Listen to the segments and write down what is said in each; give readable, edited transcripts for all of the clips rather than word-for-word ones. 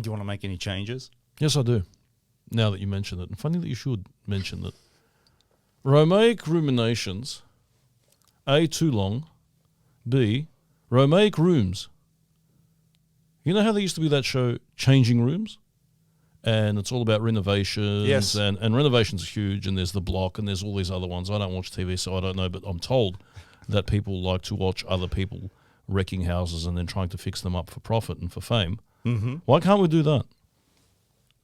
you want to make any changes? Yes, I do. Now that you mention it. And funny that you should mention that. Romaic Ruminations. A, too long. B, Romaic Rooms. You know how there used to be that show, Changing Rooms? And it's all about renovations. Yes. And renovations are huge, and there's The Block, and there's all these other ones. I don't watch TV, so I don't know, but I'm told that people like to watch other people wrecking houses and then trying to fix them up for profit and for fame. Mm-hmm. Why can't we do that?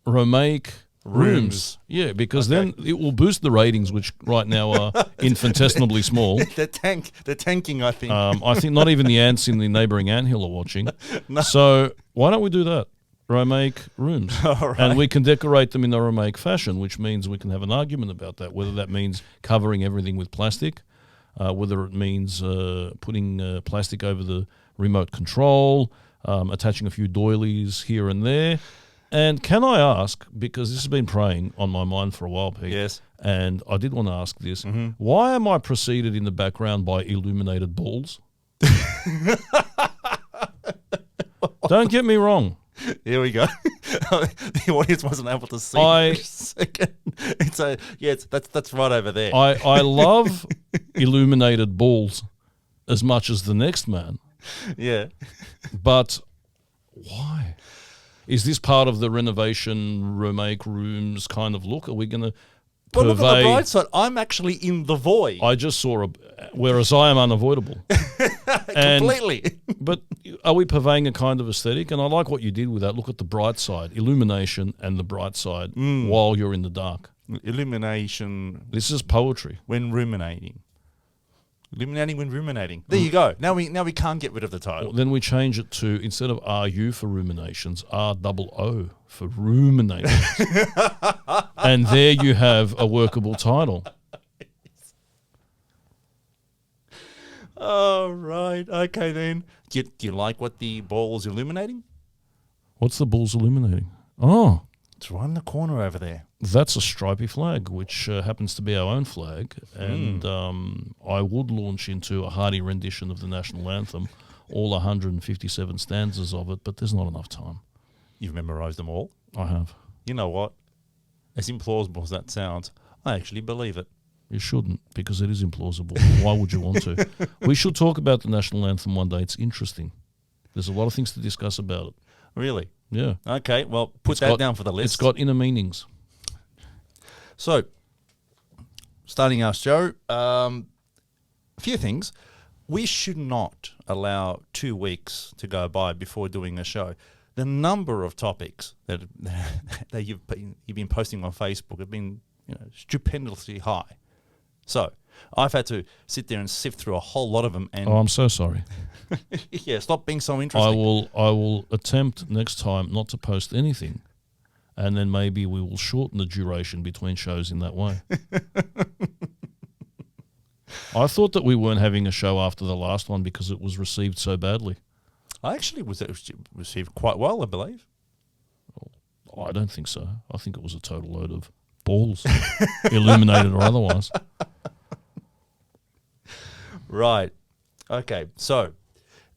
Romaic Rooms. Yeah, because then it will boost the ratings, which right now are infinitesimally small. They're tanking, I think. I think not even the ants in the neighbouring anthill are watching. No. So why don't we do that? Romaic Rooms. All right. And we can decorate them in the Romaic fashion, which means we can have an argument about that, whether that means covering everything with plastic, whether it means putting plastic over the remote control, attaching a few doilies here and there. And can I ask, because this has been preying on my mind for a while, Pete, Yes. and I did want to ask this, why am I preceded in the background by illuminated balls? Don't get me wrong. Here we go. The audience wasn't able to see for a second. That's right over there. I love illuminated balls as much as the next man, Yeah. but why? Is this part of the renovation Romaic Rooms kind of look? Are we going to But look at the bright purvey? side. I'm actually in the void. I just saw whereas I am unavoidable. Completely. But are we purveying a kind of aesthetic? And I like what you did with that. Look at the bright side, illumination and the bright side while you're in the dark. Illumination This is poetry. when ruminating. Illuminating when ruminating. There you go. Now we can't get rid of the title. Then we change it to, instead of RU for ruminations, ROO for ruminating. And there you have a workable title. Oh, right. Okay, then. Do you like what the ball's illuminating? What's the balls illuminating? Oh, It's right in the corner over there. that's a stripy flag, which happens to be our own flag. And I would launch into a hearty rendition of the national anthem, all 157 stanzas of it, but there's not enough time. You've memorised them all? I have. You know what? As implausible as that sounds, I actually believe it. You shouldn't, because it is implausible. Why would you want to? We should talk about the national anthem one day. It's interesting. There's a lot of things to discuss about it. Really? Yeah. Okay, well, put that down for the list. It's got inner meanings. So, starting our show, a few things. We should not allow 2 weeks to go by before doing a show. The number of topics that you've been posting on Facebook have been stupendously high. So, I've had to sit there and sift through a whole lot of them. And I'm so sorry. yeah, stop being so I interesting. will attempt next time not to post anything, and then maybe we will shorten the duration between shows in that way. I thought that we weren't having a show after the last one because it was received so badly. I actually was received quite well, I believe. I don't think so. I think it was a total load of balls, illuminated or otherwise. Right. Okay. So,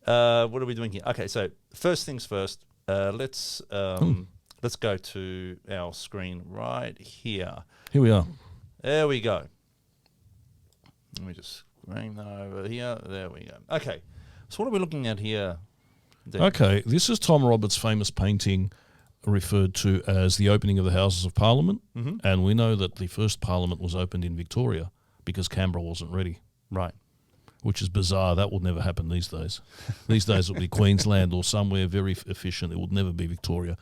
what are we doing here? Okay. So, first things first. Let's go to our screen right here. Here we are. There we go. Let me just bring that over here. There we go. Okay. So, what are we looking at here? Dave? Okay, this is Tom Roberts' famous painting referred to as the opening of the Houses of Parliament, and we know that the first Parliament was opened in Victoria because Canberra wasn't ready. Right. Which is bizarre. That would never happen these days. These days it would be Queensland or somewhere very efficient. It would never be Victoria.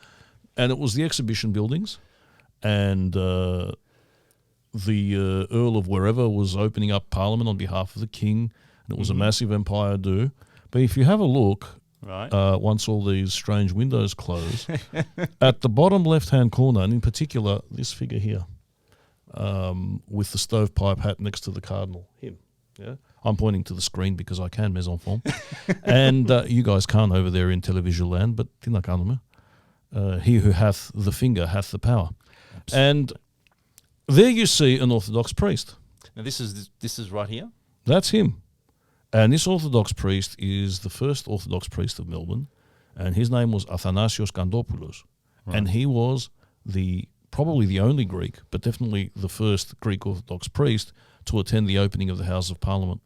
And it was the exhibition buildings, and the Earl of wherever was opening up Parliament on behalf of the King, and it was a massive empire do. But if you have a look, Right. once all these strange windows close, at the bottom left-hand corner, and in particular this figure here, with the stovepipe hat next to the cardinal, him. Yeah, I'm pointing to the screen because I can, mes enfants. And you guys can't over there in television land, but he who hath the finger hath the power. And there you see an Orthodox priest. Now this is right here. That's him. And this Orthodox priest is the first Orthodox priest of Melbourne, and his name was Athanasios Gandopoulos. And he was probably the only Greek, but definitely the first Greek Orthodox priest to attend the opening of the House of Parliament.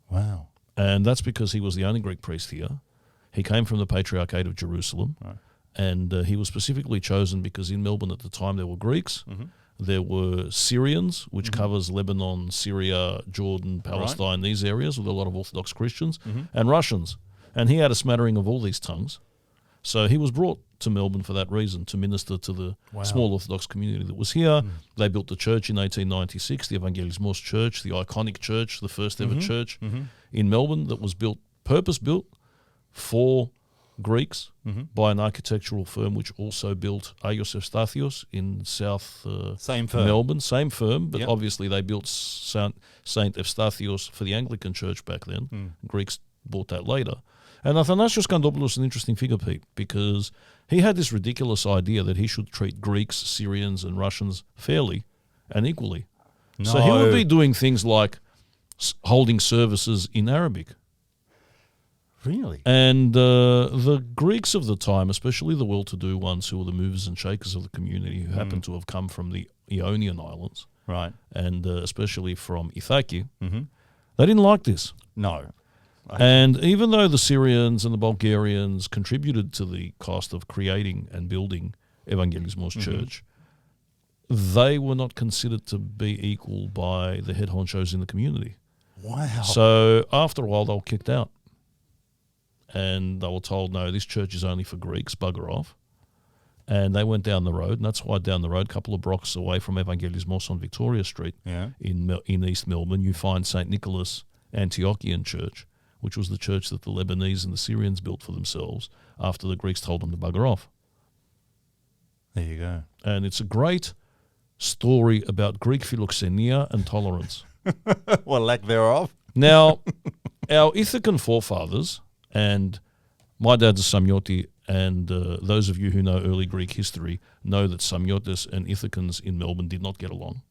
Wow. And that's because he was the only Greek priest here. He came from the Patriarchate of Jerusalem, and he was specifically chosen because in Melbourne at the time there were Greeks, there were Syrians, which covers Lebanon, Syria, Jordan, Palestine, these areas with a lot of Orthodox Christians, and Russians. And he had a smattering of all these tongues. So he was brought to Melbourne for that reason, to minister to the small Orthodox community that was here. They built the church in 1896, the Evangelismos Church, the iconic church, the first ever church in Melbourne that was purpose-built for Greeks by an architectural firm which also built Agios Eustathios in South Melbourne. Same firm, but obviously they built Saint Eustathios for the Anglican Church back then. Greeks bought that later. And Athanasios Kandopoulos is an interesting figure, Pete, because he had this ridiculous idea that he should treat Greeks, Syrians and Russians fairly and equally. No. So he would be doing things like holding services in Arabic. Really? And the Greeks of the time, especially the well-to-do ones who were the movers and shakers of the community, who happened to have come from the Ionian Islands, and especially from Ithaki, they didn't like this. No. And even though the Syrians and the Bulgarians contributed to the cost of creating and building Evangelismos Church, they were not considered to be equal by the head honchos in the community. Wow. So after a while, they were kicked out. And they were told, no, this church is only for Greeks, bugger off. And they went down the road, and that's why down the road, a couple of blocks away from Evangelismos on Victoria Street in East Melbourne, you find St. Nicholas Antiochian Church, which was the church that the Lebanese and the Syrians built for themselves after the Greeks told them to bugger off. There you go. And it's a great story about Greek philoxenia and tolerance. Well, lack thereof. Now, our Ithacan forefathers, and my dad's a Samyoti, and those of you who know early Greek history know that Samyotis and Ithacans in Melbourne did not get along.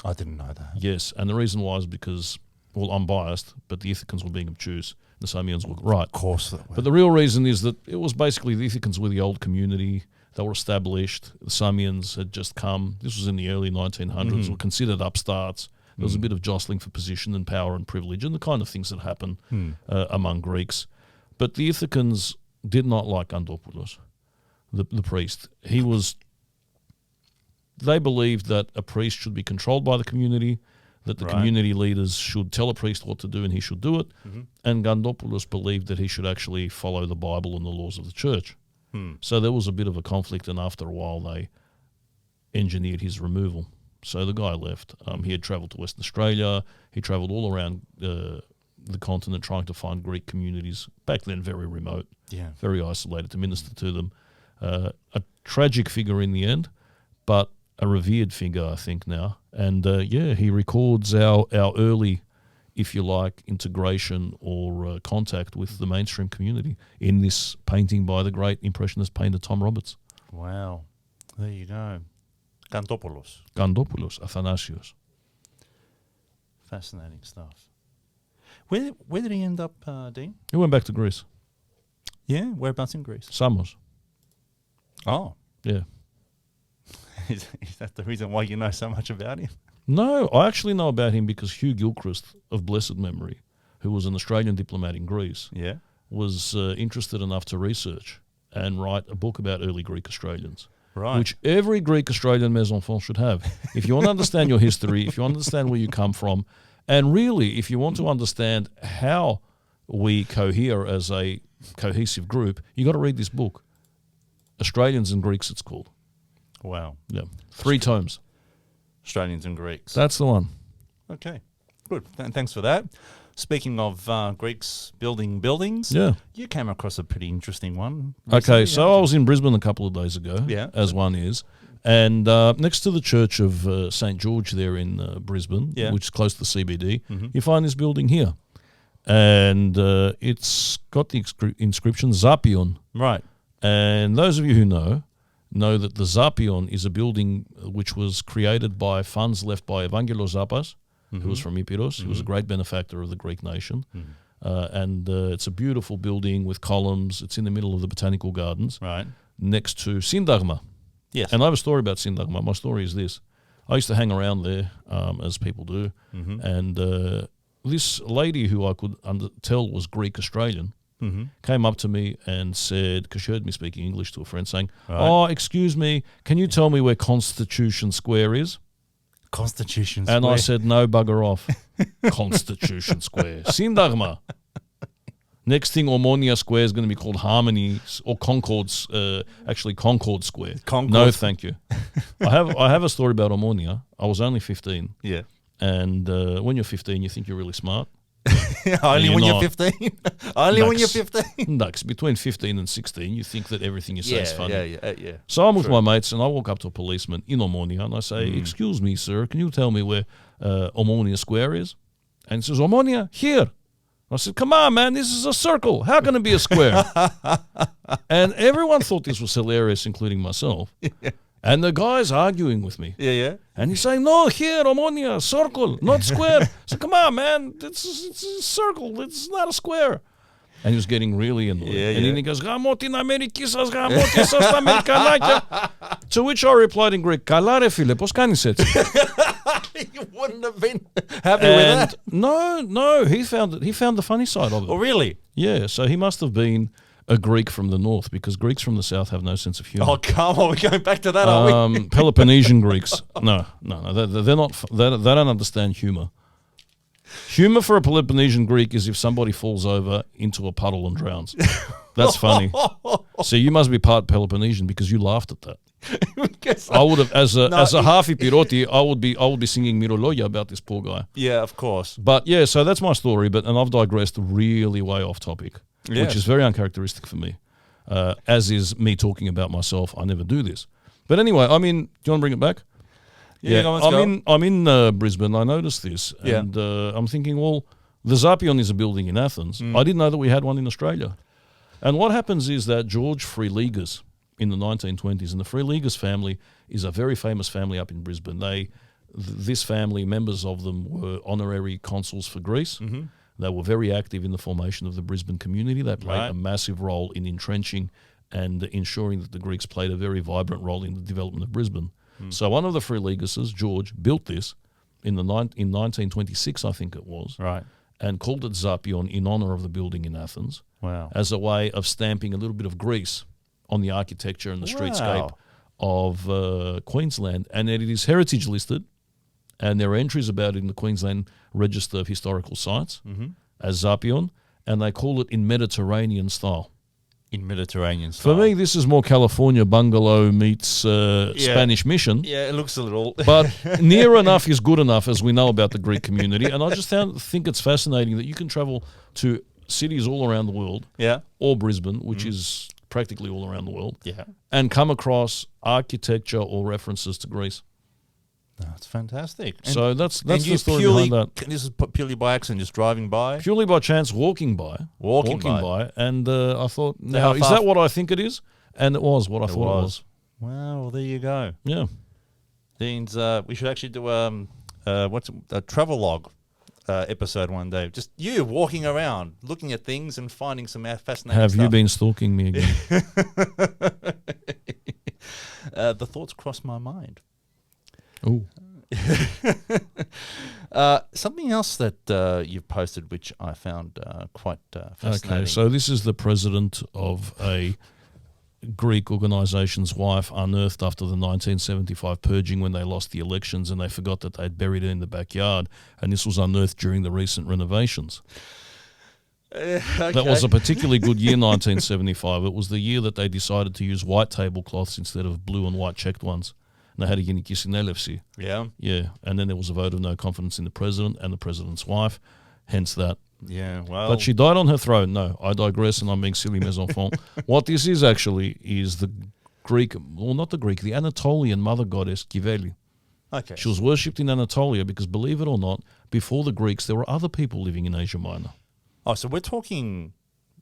I didn't know that. Yes, and the reason why is because, well, I'm biased, but the Ithacans were being obtuse. The Samians were right. Of course. But the real reason is that it was basically the Ithacans were the old community. They were established. The Samians had just come. This was in the early 1900s, were considered upstarts. There was a bit of jostling for position and power and privilege and the kind of things that happen among Greeks. But the Ithacans did not like Kandopoulos, the priest. They believed that a priest should be controlled by the community, that the community leaders should tell a priest what to do and he should do it. And Kandopoulos believed that he should actually follow the Bible and the laws of the church. So there was a bit of a conflict, and after a while they engineered his removal. So the guy left. He had travelled to Western Australia. He travelled all around the continent trying to find Greek communities, back then very remote, very isolated, to minister to them. A tragic figure in the end, but a revered figure, I think, now. And he records our early, if you like, integration or contact with the mainstream community in this painting by the great Impressionist painter Tom Roberts. Wow. There you go. Kandopoulos, Athanasios. Fascinating stuff. Where did he end up, Dean? He went back to Greece. Yeah, whereabouts in Greece? Samos. Oh. Yeah. Is that the reason why you know so much about him? No, I actually know about him because Hugh Gilchrist of blessed memory, who was an Australian diplomat in Greece, was interested enough to research and write a book about early Greek Australians. Right. Which every Greek Australian mes-enfants should have. If you want to understand your history, if you want to understand where you come from, and really, if you want to understand how we cohere as a cohesive group, you got to read this book. Australians and Greeks, it's called. Wow. Yeah. 3 tomes. Australians and Greeks. That's the one. Okay. Good. Thanks for that. Speaking of Greeks building buildings, you came across a pretty interesting one recently. Okay, so I was in Brisbane a couple of days ago, as one is, and next to the church of St. George there in Brisbane, which is close to the CBD, you find this building here. And it's got the inscription Zapion. Right. And those of you who know that the Zapion is a building which was created by funds left by Evangelos Zappas, who was from Epirus, who was a great benefactor of the Greek nation. And it's a beautiful building with columns. It's in the middle of the botanical gardens. Right. next to Sindagma. Yes. And I have a story about Sindagma. My story is this. I used to hang around there, as people do, and this lady who I could tell was Greek Australian came up to me and said, because she heard me speaking English to a friend, saying, "Oh, excuse me, can you tell me where Constitution Square is?" Constitution Square. And I said, "No, bugger off. Constitution Square. Sindagma." Next thing, Omonia Square is going to be called Harmony or Concord's, actually Concord Square. Concord. No, thank you. I have a story about Omonia. I was only 15. Yeah. And when you're 15, you think you're really smart. Only when you're not. 15? Only when you're 15? No, 'cause between 15 and 16, you think that everything you say is funny. Yeah. So I'm with my mates, and I walk up to a policeman in Omonia, and I say, "Excuse me, sir, can you tell me where Omonia Square is?" And he says, "Omonia, here." I said, "Come on, man, this is a circle. How can it be a square?" And everyone thought this was hilarious, including myself. Yeah. And the guy's arguing with me. Yeah. And he's saying, "No, here, Omonia, circle, not square." So come on, man, it's a circle. It's not a square. And he was getting really annoyed. And then he goes, "Gamotin Amerikisas, gamotisas Amerikanaka." To which I replied in Greek, "Kalare phile, pos kanis etsi?" You wouldn't have been happy with that. No, he found the funny side of it. Oh, really? Yeah, so he must have been a Greek from the north, because Greeks from the south have no sense of humor. Oh, come on, we're going back to that, are we? Peloponnesian Greeks, no, they're not. They don't understand humor. Humor for a Peloponnesian Greek is if somebody falls over into a puddle and drowns. That's funny. So you must be part Peloponnesian because you laughed at that. I would have, as a half Epiroti, I would be singing Mirologia about this poor guy. Yeah, of course. But yeah, so that's my story. And I've digressed really way off topic, which is very uncharacteristic for me. As is me talking about myself. I never do this. But anyway, I mean, do you want to bring it back? Yeah, I'm in Brisbane. I noticed this, and I'm thinking, well, the Zapion is a building in Athens. I didn't know that we had one in Australia. And what happens is that George Freiligas in the 1920s, and the Freiligas family is a very famous family up in Brisbane. This family, members of them were honorary consuls for Greece. They were very active in the formation of the Brisbane community. They played a massive role in entrenching and ensuring that the Greeks played a very vibrant role in the development of Brisbane. So one of the Freiligases, George, built this in 1926, I think it was, right, and called it Zapion in honor of the building in Athens. Wow. As a way of stamping a little bit of Greece on the architecture and the streetscape of Queensland. And it is heritage listed, and there are entries about it in the Queensland Register of Historical Sites as Zapion, and they call it in Mediterranean style. In Mediterranean style. For me, this is more California bungalow meets Spanish mission. Yeah, it looks a little... But near enough is good enough, as we know about the Greek community. And I just think it's fascinating that you can travel to cities all around the world, or Brisbane, which is practically all around the world, and come across architecture or references to Greece. That's fantastic. So that's the story behind that. This is purely by accident, just driving by? Purely by chance, walking by. And I thought, now, is that what I think it is? And it was what I thought it was. Wow, well, there you go. Yeah. Means we should actually do a travel log episode one day. Just you walking around, looking at things and finding some fascinating stuff. Have you been stalking me again? The thoughts crossed my mind. Oh. Something else that you've posted, which I found quite fascinating. Okay, so this is the president of a Greek organisation's wife, unearthed after the 1975 purging when they lost the elections and they forgot that they'd buried her in the backyard, and this was unearthed during the recent renovations. Okay. That was a particularly good year, 1975. It was the year that they decided to use white tablecloths instead of blue and white checked ones. They had a Geniki Synelevsi. Yeah. Yeah. And then there was a vote of no confidence in the president and the president's wife, hence that. Yeah, well. But she died on her throne. No, I digress and I'm being silly, mes enfants. What this is actually is the Greek, well, not the Greek, the Anatolian mother goddess Kiveli. Okay. She was worshipped in Anatolia because, believe it or not, before the Greeks, there were other people living in Asia Minor. Oh, so we're talking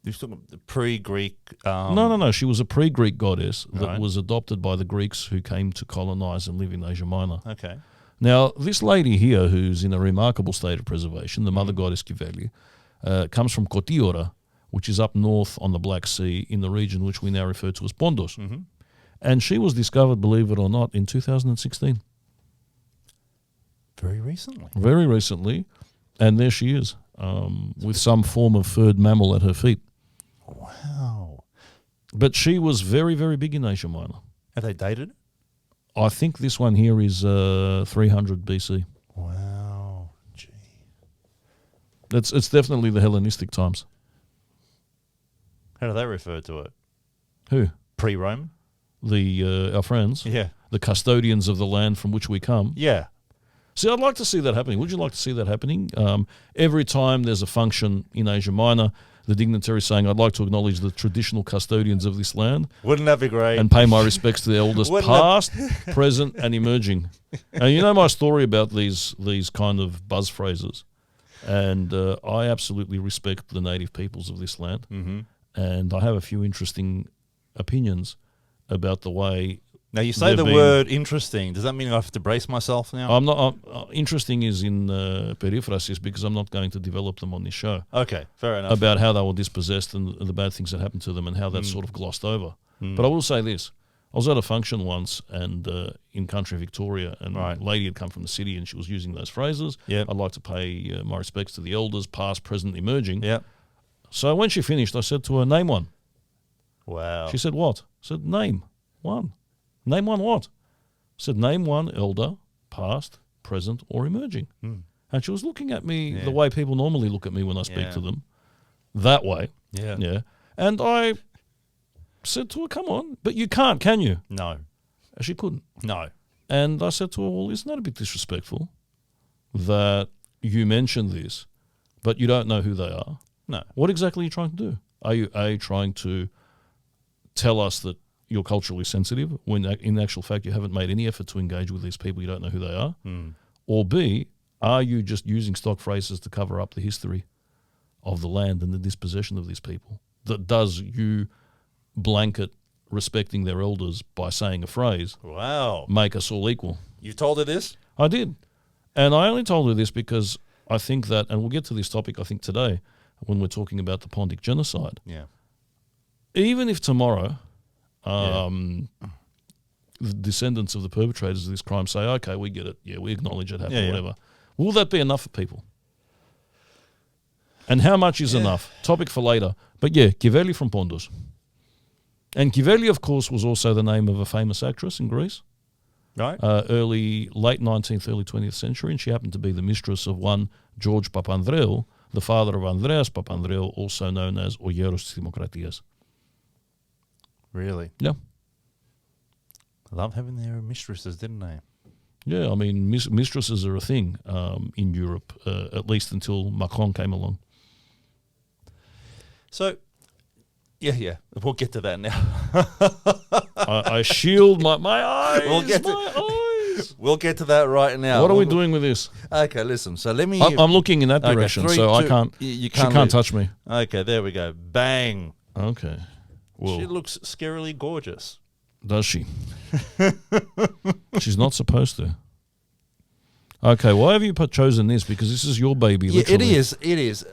the pre-Greek... No. She was a pre-Greek goddess that was adopted by the Greeks who came to colonize and live in Asia Minor. Okay. Now, this lady here, who's in a remarkable state of preservation, the mother goddess Kiveli, comes from Kotiora, which is up north on the Black Sea in the region which we now refer to as Pontos. Mm-hmm. And she was discovered, believe it or not, in 2016. Very recently. Very recently. And there she is, with some form of furred mammal at her feet. Wow. But she was very, very big in Asia Minor. Have they dated it? I think this one here is 300 BC. Wow. Gee. It's definitely the Hellenistic times. How do they refer to it? Who? Pre-Rome? Our friends? Yeah. The custodians of the land from which we come. Yeah. See, I'd like to see that happening. Would you like to see that happening? Every time there's a function in Asia Minor, the dignitary is saying, I'd like to acknowledge the traditional custodians of this land. Wouldn't that be great? And pay my respects to the elders past, present, and emerging. And you know my story about these kind of buzz phrases. And I absolutely respect the native peoples of this land. Mm-hmm. And I have a few interesting opinions about the way. Now, you say the word interesting. Does that mean I have to brace myself now? I'm not. Interesting is in periphrasis because I'm not going to develop them on this show. Okay, fair enough. About how they were dispossessed and the bad things that happened to them and how that's sort of glossed over. But I will say this. I was at a function once and in country Victoria, and a lady had come from the city and she was using those phrases. Yep. I'd like to pay my respects to the elders, past, present, emerging. Yeah. So when she finished, I said to her, name one. Wow. She said, what? I said, name one. Name one what? I said, name one elder, past, present, or emerging. And she was looking at me the way people normally look at me when I speak to them. That way. Yeah. Yeah. And I said to her, come on, but you can't, can you? No. And she couldn't. No. And I said to her, well, isn't that a bit disrespectful that you mentioned this, but you don't know who they are? No. What exactly are you trying to do? Are you, A, trying to tell us that you're culturally sensitive when in actual fact you haven't made any effort to engage with these people, you don't know who they are? Or B, are you just using stock phrases to cover up the history of the land and the dispossession of these people? That does you blanket respecting their elders by saying a phrase make us all equal? You told her this? I did. And I only told her this because I think that, and we'll get to this topic I think today when we're talking about the Pontic Genocide. Yeah. Even if tomorrow the descendants of the perpetrators of this crime say, okay, we get it, we acknowledge it happened, whatever. Will that be enough for people? And how much is enough? Topic for later. But Kiveli from Pontos. And Kiveli, of course, was also the name of a famous actress in Greece. Right. Late 19th, early 20th century, and she happened to be the mistress of one George Papandreou, the father of Andreas Papandreou, also known as O Geros της Δημοκρατίας. Really? Yeah. I love having their mistresses, didn't they? Yeah, I mean, mistresses are a thing in Europe, at least until Macron came along. So, we'll get to that now. I shield my eyes, eyes. We'll get to that right now. What are we doing with this? Okay, listen. So let me... I'm looking in that direction, so I can't... She can't touch me. Okay, there we go. Bang. Okay. Well, she looks scarily gorgeous. Does she? She's not supposed to. Okay, why have you chosen this? Because this is your baby, literally. It is.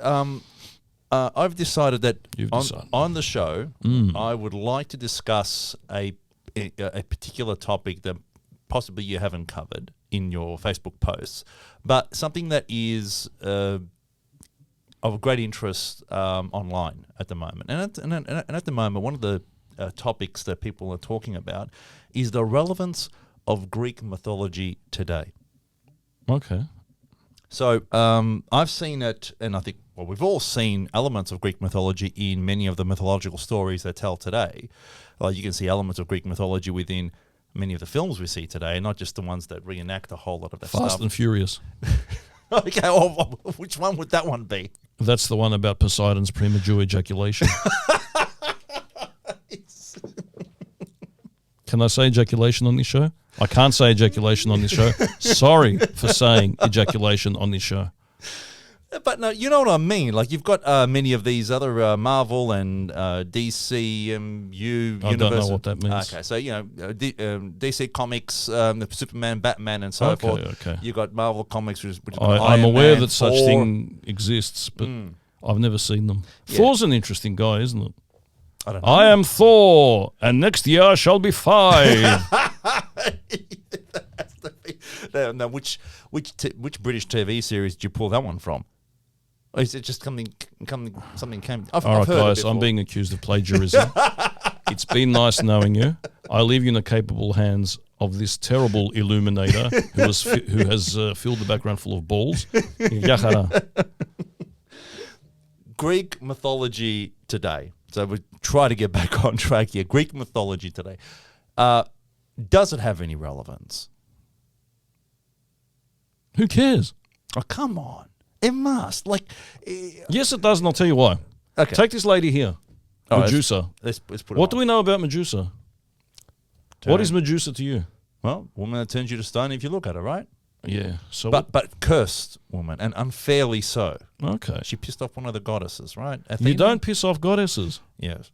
I've decided that on the show, I would like to discuss a particular topic that possibly you haven't covered in your Facebook posts, but something that is of great interest online at the moment. And at the moment, one of the topics that people are talking about is the relevance of Greek mythology today. Okay. So I've seen it, and I think, well, we've all seen elements of Greek mythology in many of the mythological stories that tell today. Like you can see elements of Greek mythology within many of the films we see today, not just the ones that reenact a whole lot of that stuff. Fast and Furious. Okay, which one would that one be? That's the one about Poseidon's premature ejaculation. Can I say ejaculation on this show? I can't say ejaculation on this show. Sorry for saying ejaculation on this show. But no, you know what I mean. Like you've got many of these other Marvel and DCU universe. I don't know what that means. Okay, so DC Comics, the Superman, Batman, and so forth. Okay. You got Marvel Comics, which I'm aware that such thing exists, but I've never seen them. Yeah. Thor's an interesting guy, isn't it? I don't know. I am Thor, and next year I shall be 5. Now, which British TV series did you pull that one from? Or is it just something came? I've All right, heard guys, it I'm before. being accused of plagiarism. It's been nice knowing you. I leave you in the capable hands of this terrible illuminator who has filled the background full of balls. Yachara. Greek mythology today. So we try to get back on track here. Greek mythology today. Does it have any relevance? Who cares? Oh, come on. It must. Yes, it does, and I'll tell you why. Okay. Take this lady here, All right, Medusa. let's put it What on. do we know about Medusa? What is Medusa to you? Well, woman that turns you to stone if you look at her, right? Yeah. So But cursed woman, and unfairly so. okay. She pissed off one of the goddesses, right? You Athena? don't piss off goddesses. Yes.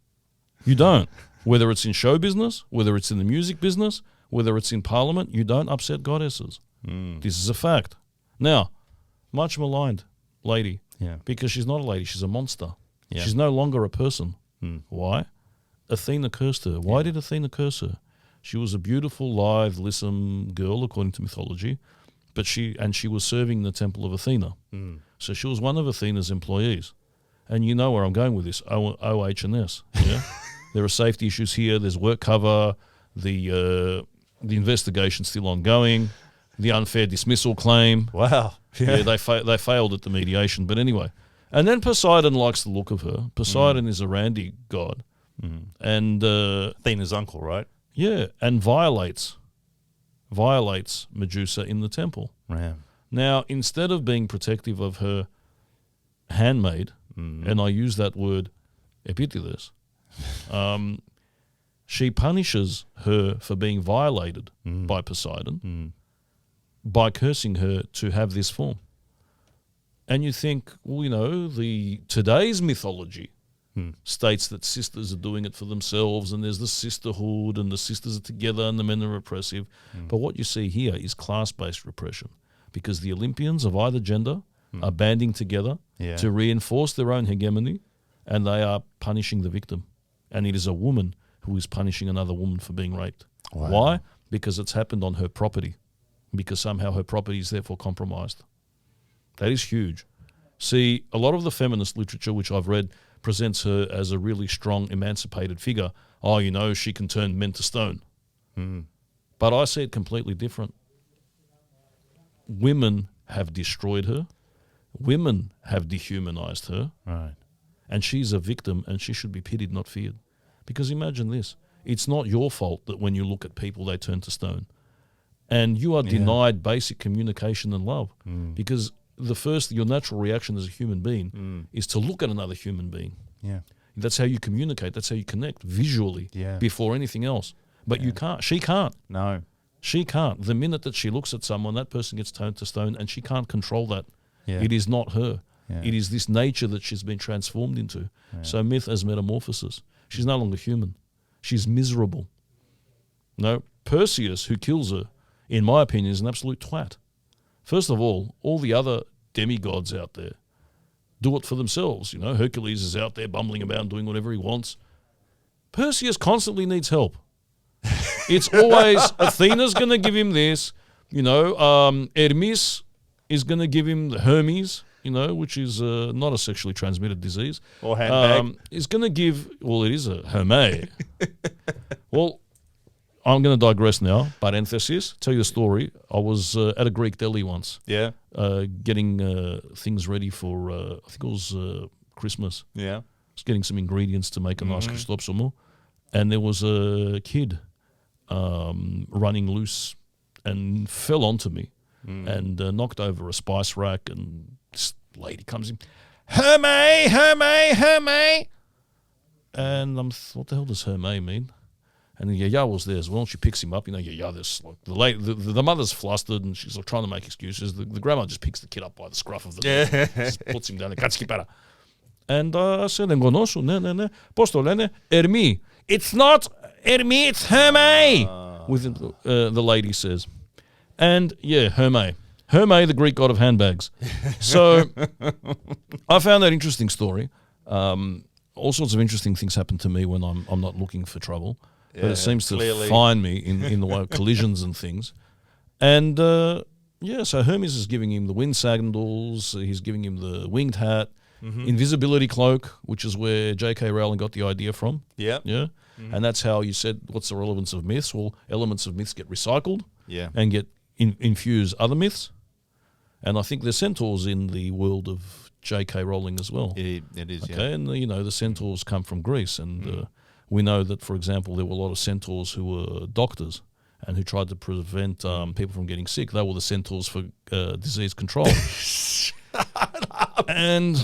You don't. Whether it's in show business, whether it's in the music business, whether it's in parliament, you don't upset goddesses. This is a fact. Now, much maligned lady, Yeah. because she's not a lady, she's a monster. Yeah. She's no longer a person. Why? Athena cursed her. Why did Athena curse her? She was a beautiful, lithe, lissom girl, according to mythology, but she was serving the temple of Athena. So she was one of Athena's employees. And you know where I'm going with this, OH&S. Yeah? There are safety issues here, there's work cover, the investigation's still ongoing, the unfair dismissal claim. Wow. Yeah, they failed at the mediation. But anyway. And then Poseidon likes the look of her. Poseidon is a randy god. And Athena's uncle, right? yeah, and violates Medusa in the temple. Yeah. Now, instead of being protective of her handmaid, and I use that word epitilis, she punishes her for being violated by Poseidon by cursing her to have this form. And you think, well, you know, today's mythology states that sisters are doing it for themselves, and there's the sisterhood, and the sisters are together, and the men are oppressive. But what you see here is class-based repression, because the Olympians of either gender are banding together to reinforce their own hegemony, and they are punishing the victim. And it is a woman who is punishing another woman for being raped. Wow. Why? Because it's happened on her property, because somehow her property is therefore compromised. That is huge. See, a lot of the feminist literature which I've read presents her as a really strong, emancipated figure. Oh, you know, she can turn men to stone. But I see it completely different. Women have destroyed her. Women have dehumanized her. Right. And she's a victim, and she should be pitied, not feared. Because imagine this. It's not your fault that when you look at people, they turn to stone. And you are denied basic communication and love. Because your natural reaction as a human being is to look at another human being. Yeah. That's how you communicate. That's how you connect visually before anything else. But you can't. She can't. No. She can't. The minute that she looks at someone, that person gets turned to stone, and she can't control that. Yeah. It is not her. Yeah. It is this nature that she's been transformed into. So myth as metamorphosis. She's no longer human. She's miserable. No, Perseus, who kills her, in my opinion, is an absolute twat. First of all the other demigods out there do it for themselves. You know, Hercules is out there bumbling about and doing whatever he wants. Perseus constantly needs help. It's always Athena's going to give him this. You know, Hermes is going to give him Hermes, you know, which is not a sexually transmitted disease. Or handbag. Is going to give, well, it is a Hermes. Well, I'm going to digress now. Parenthesis, tell you a story. I was at a Greek deli once. Yeah. Getting things ready for, I think it was Christmas. Yeah. I was getting some ingredients to make a nice Christopsomo. And there was a kid running loose and fell onto me and knocked over a spice rack, and this lady comes in, Hermes, Hermes, Hermes. And I'm, what the hell does Hermes mean? And the yaya was there as well. She picks him up. You know, yaya, this like the mother's flustered, and she's like trying to make excuses. The grandma just picks the kid up by the scruff of the neck, just puts him down. And I said, "Ne, posto lene Hermes. It's not Hermes, it's Hermes." With the lady says, and yeah, Hermes. Hermes, the Greek god of handbags. So I found that interesting story. All sorts of interesting things happen to me when I'm not looking for trouble, but it seems to find me in the way of collisions and things. And so Hermes is giving him the wind sandals, he's giving him the winged hat, invisibility cloak, which is where J.K. Rowling got the idea from. Yeah. And that's how you said, what's the relevance of myths? Well, elements of myths get recycled and get infuse other myths. And I think there's centaurs in the world of J.K. Rowling as well. It is, okay, and the centaurs come from Greece, and we know that, for example, there were a lot of centaurs who were doctors and who tried to prevent people from getting sick. They were the centaurs for disease control. And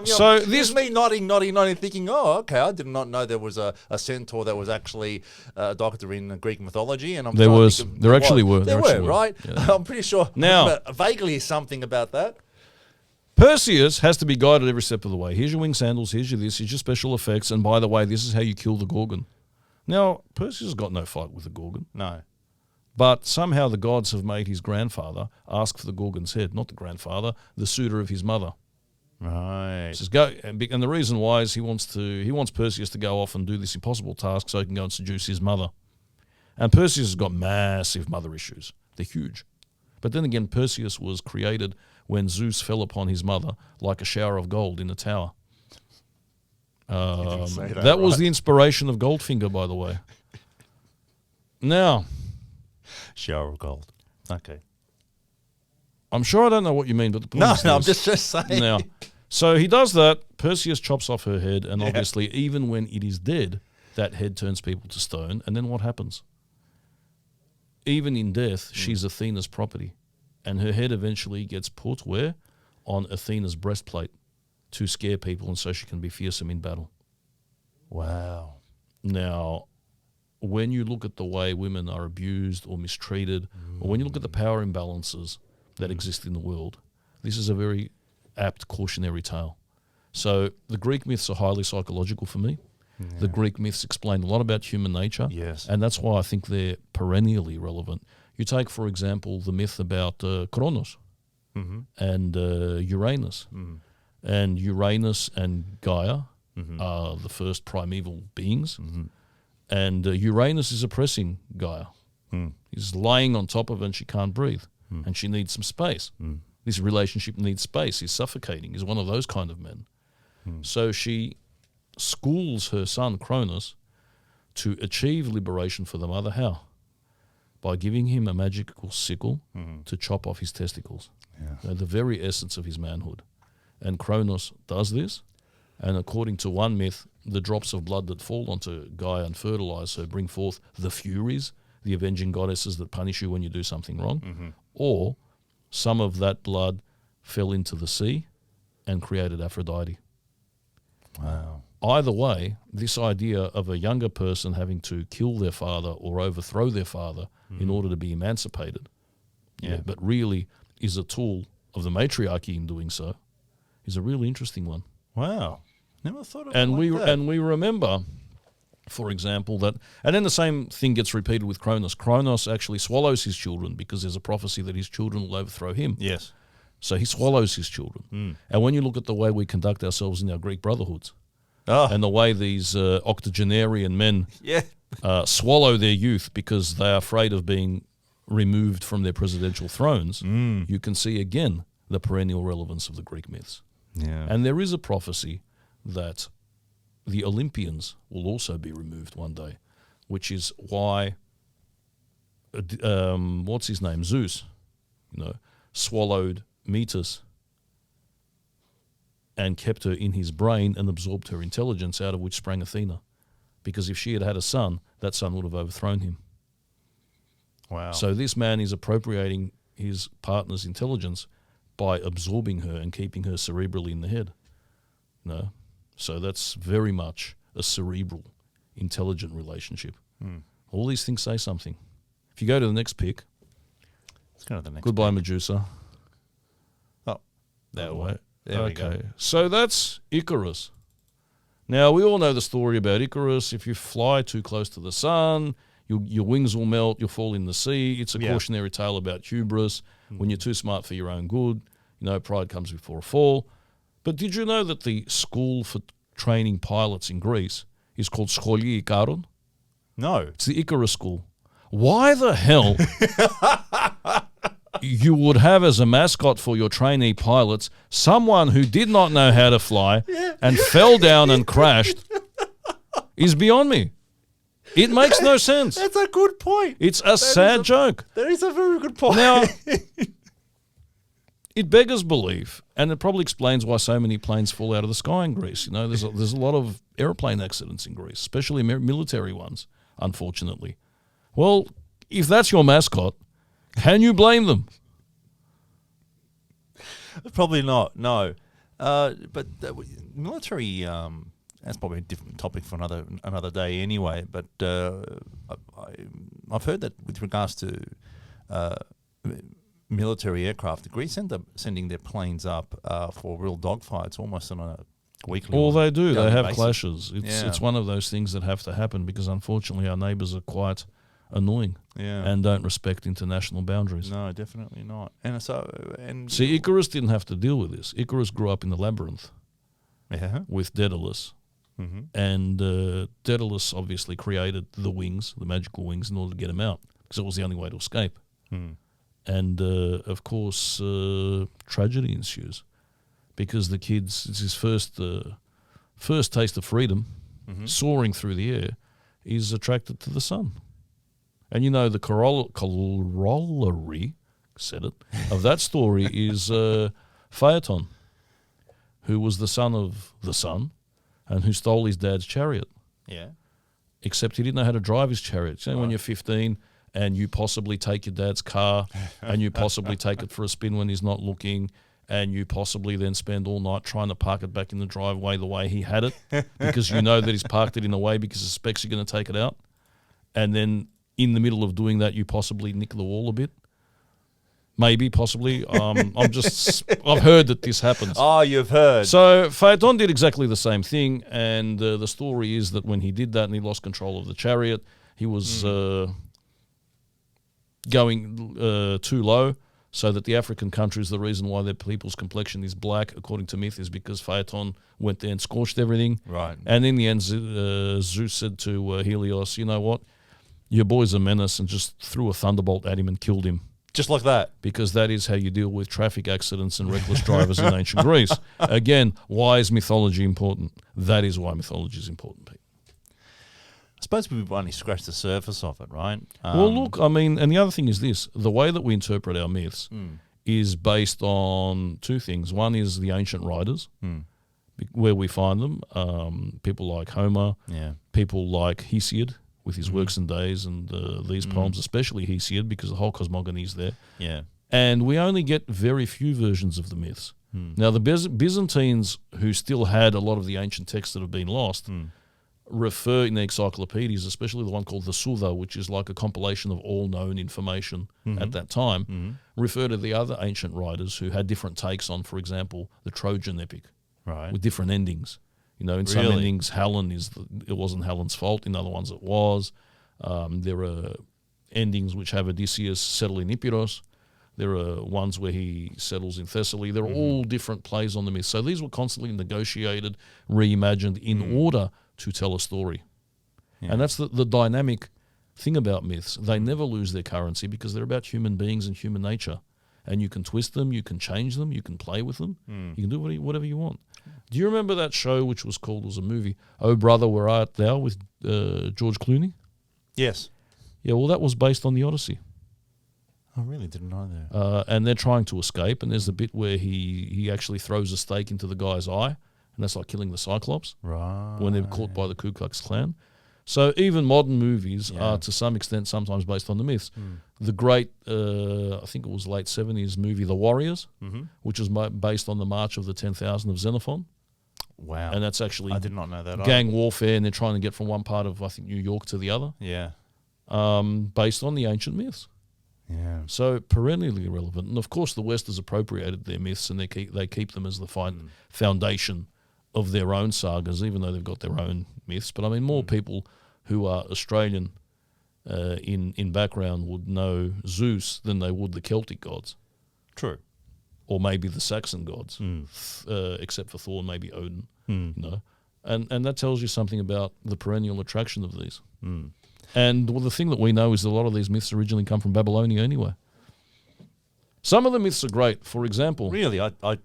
so this me nodding, thinking, oh, okay, I did not know there was a centaur that was actually a doctor in Greek mythology, and there actually were, right? Yeah. I'm pretty sure. Now, vaguely something about that. Perseus has to be guided every step of the way. Here's your wing sandals, here's your this, here's your special effects, and by the way, this is how you kill the Gorgon. Now, Perseus has got no fight with the Gorgon. No. But somehow the gods have made his grandfather ask for the Gorgon's head, not the grandfather, the suitor of his mother. Right. Says, go, and the reason why is he wants Perseus to go off and do this impossible task so he can go and seduce his mother. And Perseus has got massive mother issues. They're huge. But then again, Perseus was created when Zeus fell upon his mother like a shower of gold in a tower. That was the inspiration of Goldfinger, by the way. Now, shower of gold. Okay. I'm sure I don't know what you mean, but the point is I'm just saying. Now, so he does that. Perseus chops off her head, and obviously, even when it is dead, that head turns people to stone. And then what happens? Even in death, she's Athena's property, and her head eventually gets put where? On Athena's breastplate to scare people, and so she can be fearsome in battle. Wow. Now, when you look at the way women are abused or mistreated, or when you look at the power imbalances that exist in the world, this is a very apt cautionary tale. So the Greek myths are highly psychological for me. Yeah. The Greek myths explain a lot about human nature, and that's why I think they're perennially relevant. You take, for example, the myth about Kronos and Uranus. And Uranus and Gaia are the first primeval beings. And Uranus is oppressing Gaia. He's lying on top of her and she can't breathe. And she needs some space. This relationship needs space. He's suffocating. He's one of those kind of men. So she schools her son Cronus to achieve liberation for the mother. How? By giving him a magical sickle to chop off his testicles. The very essence of his manhood. And Cronus does this. And according to one myth, the drops of blood that fall onto Gaia and fertilize her bring forth the Furies, the avenging goddesses that punish you when you do something wrong. Or some of that blood fell into the sea and created Aphrodite. Wow. Either way, this idea of a younger person having to kill their father or overthrow their father in order to be emancipated, but really is a tool of the matriarchy in doing so, is a really interesting one. Wow. Never thought of it and that. And we remember, for example, that, and then the same thing gets repeated with Cronus. Cronus actually swallows his children because there's a prophecy that his children will overthrow him. Yes. So he swallows his children. And when you look at the way we conduct ourselves in our Greek brotherhoods, and the way these octogenarian men swallow their youth because they are afraid of being removed from their presidential thrones, you can see again the perennial relevance of the Greek myths. Yeah. And there is a prophecy that the Olympians will also be removed one day, which is why, what's his name, Zeus, swallowed Medusa and kept her in his brain and absorbed her intelligence, out of which sprang Athena. Because if she had had a son, that son would have overthrown him. Wow. So this man is appropriating his partner's intelligence by absorbing her and keeping her cerebrally in the head. So that's very much a cerebral, intelligent relationship. All these things say something. If you go to the next pick, let's go to the next goodbye, pick. Medusa. Oh, there we go. So that's Icarus. Now, we all know the story about Icarus. If you fly too close to the sun, Your wings will melt. You'll fall in the sea. It's a cautionary tale about hubris. When you're too smart for your own good, pride comes before a fall. But did you know that the school for training pilots in Greece is called Scholi Ikaron? No. It's the Icarus School. Why the hell you would have as a mascot for your trainee pilots someone who did not know how to fly and fell down and crashed is beyond me. It makes no sense. That's a good point. It's a sad joke. That is a very good point. Now, it beggars belief, and it probably explains why so many planes fall out of the sky in Greece. There's a lot of airplane accidents in Greece, especially military ones, unfortunately. Well, if that's your mascot, can you blame them? Probably not, no. But military, that's probably a different topic for another day anyway. But I've heard that with regards to military aircraft, Greece end up sending their planes up for real dogfights almost on a weekly. Well, they do. They have basis. Clashes. It's one of those things that have to happen because unfortunately our neighbours are quite annoying and don't respect international boundaries. No, definitely not. And see, Icarus didn't have to deal with this. Icarus grew up in the labyrinth with Daedalus. Mm-hmm. And Daedalus obviously created the wings, the magical wings, in order to get him out because it was the only way to escape. Mm. And, of course, tragedy ensues because the kid's, it's his first taste of freedom, soaring through the air, is attracted to the sun. And the corollary, said it, of that story is Phaeton, who was the son of the sun and who stole his dad's chariot. Yeah. Except he didn't know how to drive his chariot. When you're 15 and you possibly take your dad's car and you possibly take it for a spin when he's not looking and you possibly then spend all night trying to park it back in the driveway the way he had it because you know that he's parked it in a way because he suspects you're going to take it out. And then in the middle of doing that, you possibly nick the wall a bit. Maybe, possibly. I've heard that this happens. Oh, you've heard. So Phaeton did exactly the same thing, and the story is that when he did that and he lost control of the chariot, he was going too low, so that the African countries, the reason why their people's complexion is black, according to myth, is because Phaeton went there and scorched everything. Right. And in the end, Zeus said to Helios, you know what? Your boy's a menace, and just threw a thunderbolt at him and killed him. Just like that. Because that is how you deal with traffic accidents and reckless drivers in ancient Greece. Again, why is mythology important? That is why mythology is important, Pete. I suppose we've only scratched the surface of it, right? Well, look, and the other thing is this. The way that we interpret our myths is based on two things. One is the ancient writers, where we find them. People like Homer, people like Hesiod, with his works and days and these poems, especially Hesiod, because the whole cosmogony is there. Yeah. And we only get very few versions of the myths. Now, the Byzantines, who still had a lot of the ancient texts that have been lost, refer in the encyclopedias, especially the one called the Suda, which is like a compilation of all known information at that time, refer to the other ancient writers who had different takes on, for example, the Trojan epic, right, with different endings. In some endings, it wasn't Helen's fault. In other ones, it was. There are endings which have Odysseus settle in Epirus. There are ones where he settles in Thessaly. There are all different plays on the myth. So these were constantly negotiated, reimagined in order to tell a story. Yeah. And that's the dynamic thing about myths. They never lose their currency because they're about human beings and human nature. And you can twist them, you can change them, you can play with them, you can do whatever you want. Do you remember that show which was a movie, Oh Brother, Where Art Thou, with George Clooney? Yes. Yeah, well, that was based on the Odyssey. I really didn't know that. And they're trying to escape, and there's a bit where he actually throws a stake into the guy's eye, and that's like killing the Cyclops. Right. When they're caught by the Ku Klux Klan. So even modern movies are to some extent sometimes based on the myths. The great, I think it was late 70s movie The Warriors, which was based on the March of the 10,000 of Xenophon. Wow. And that's actually I did not know that. gang warfare, and they're trying to get from one part of, I think, New York to the other. Yeah. Based on the ancient myths. Yeah. So perennially relevant. And of course the West has appropriated their myths, and they keep them as the foundation of their own sagas, even though they've got their own myths. But I mean, more people who are Australian in background would know Zeus than they would the Celtic gods. True. Or maybe the Saxon gods, except for Thor and maybe Odin. You know, and that tells you something about the perennial attraction of these. And well, the thing that we know is that a lot of these myths originally come from Babylonia anyway. Some of the myths are great. For example, Really, that I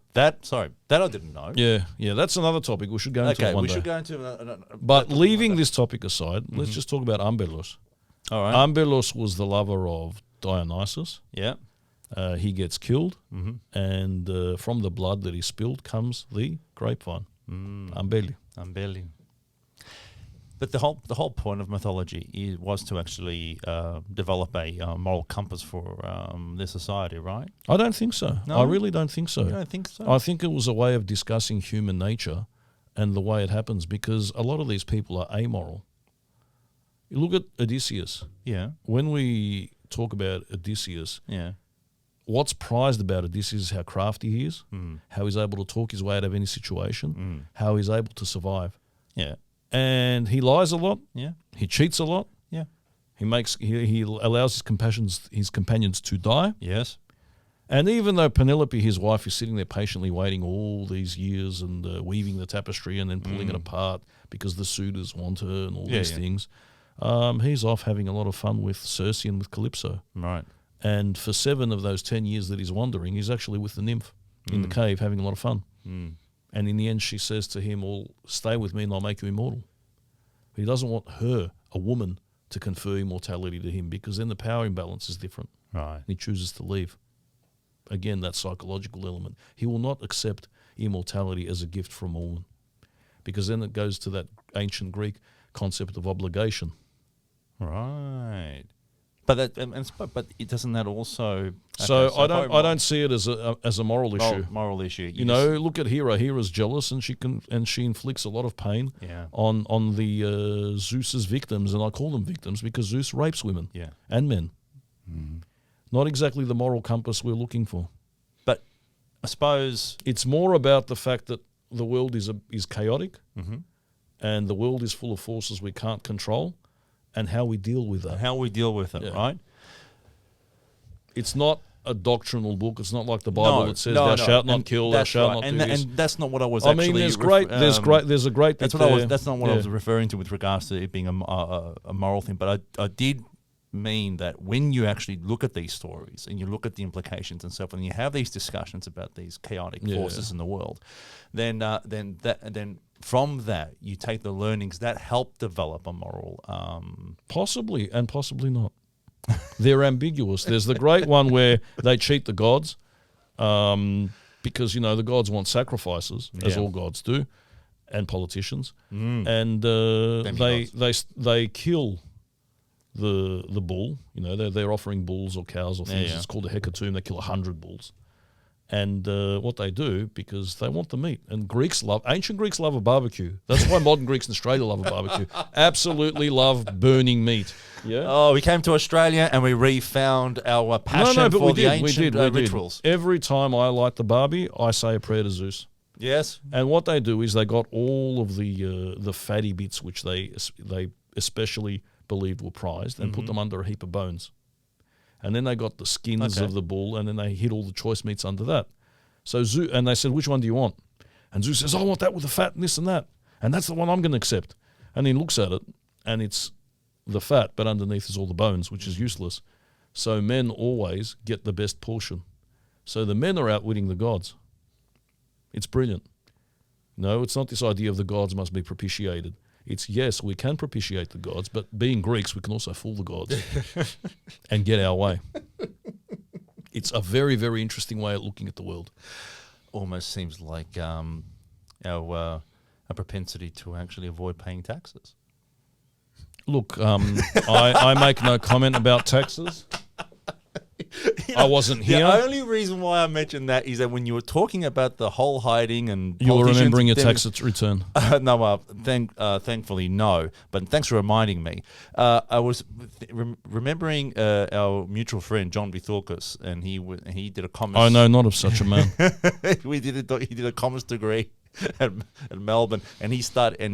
didn't know. yeah, that's another topic. We should go into it one we day. should go into. But leaving this topic aside, let's just talk about Ambelos. All right. Ambelos was the lover of Dionysus. Yeah. He gets killed, and from the blood that he spilled comes the grapevine, Ambeli. Ambeli. But the whole point of mythology was to actually develop a moral compass for this society, right? I don't think so. No? I really don't think so. You don't think so? I think it was a way of discussing human nature and the way it happens, because a lot of these people are amoral. You look at Odysseus. Yeah. When we talk about Odysseus, Yeah. what's prized about Odysseus is how crafty he is, how he's able to talk his way out of any situation, how he's able to survive. Yeah. And he lies a lot. Yeah. He cheats a lot. Yeah. He allows his companions to die. Yes. And even though Penelope, his wife, is sitting there patiently waiting all these years and weaving the tapestry and then pulling it apart because the suitors want her and all these things, he's off having a lot of fun with Circe and with Calypso. Right. And for 7 of those 10 years that he's wandering, he's actually with the nymph in the cave having a lot of fun. And in the end, she says to him, well, stay with me and I'll make you immortal. But he doesn't want her, a woman, to confer immortality to him, because then the power imbalance is different. Right. And he chooses to leave. Again, that psychological element. He will not accept immortality as a gift from a woman, because then it goes to that ancient Greek concept of obligation. Right. But but it doesn't that also? So I don't see it as a moral issue. Moral issue. You know, look at Hera. Hera's jealous, and she inflicts a lot of pain on the Zeus's victims, and I call them victims because Zeus rapes women and men. Not exactly the moral compass we're looking for. But I suppose it's more about the fact that the world is chaotic, and the world is full of forces we can't control, and how we deal with that. How we deal with it, right? It's not a doctrinal book. It's not like the Bible that says thou shalt not kill, thou shalt not do this. And that's not what I was. I mean, there's a great. That's not what I was referring to with regards to it being a moral thing. But I did mean that when you actually look at these stories and you look at the implications and stuff, and you have these discussions about these chaotic forces in the world, then from that you take the learnings that help develop a moral. Possibly and possibly not. They're ambiguous. There's the great one where they cheat the gods, because the gods want sacrifices, as all gods do, and politicians, and they kill the bull. They're offering bulls or cows or things. It's called a hecatomb. They kill 100 bulls. And what they do, because they want the meat. And ancient Greeks love a barbecue. That's why modern Greeks in Australia love a barbecue. Absolutely love burning meat. Yeah. Oh, we came to Australia and we refound our passion for the ancient rituals. Every time I light the barbie, I say a prayer to Zeus. Yes. And what they do is they got all of the fatty bits, which they especially believed were prized, and put them under a heap of bones. And then they got the skins of the bull, and then they hid all the choice meats under that. So Zeus, and they said, which one do you want? And Zeus says, I want that with the fat and this and that. And that's the one I'm going to accept. And he looks at it, and it's the fat, but underneath is all the bones, which is useless. So men always get the best portion. So the men are outwitting the gods. It's brilliant. No, it's not this idea of the gods must be propitiated. It's, yes, we can propitiate the gods, but being Greeks, we can also fool the gods and get our way. It's a very, very interesting way of looking at the world. Almost seems like our propensity to actually avoid paying taxes. Look, I make no comment about taxes. I wasn't here. The only reason why I mentioned that is that when you were talking about the whole hiding and you were remembering your tax return. No, thankfully no. But thanks for reminding me. I was remembering our mutual friend John Bithorkus, and he did a commerce. I know not of such a man. He did a commerce degree at Melbourne, and he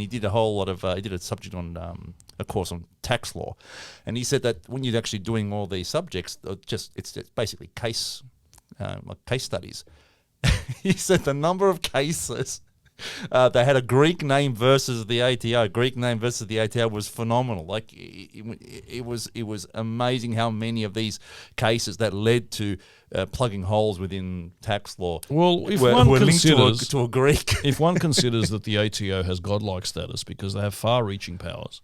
did a whole lot of he did a subject on a course on tax law. And he said that when you're actually doing all these subjects, it's basically case studies. He said the number of cases they had a Greek name versus the ATO. Greek name versus the ATO was phenomenal. Like it was amazing how many of these cases that led to plugging holes within tax law. Well, if were one linked considers to a Greek, if one considers that the ATO has godlike status because they have far-reaching powers,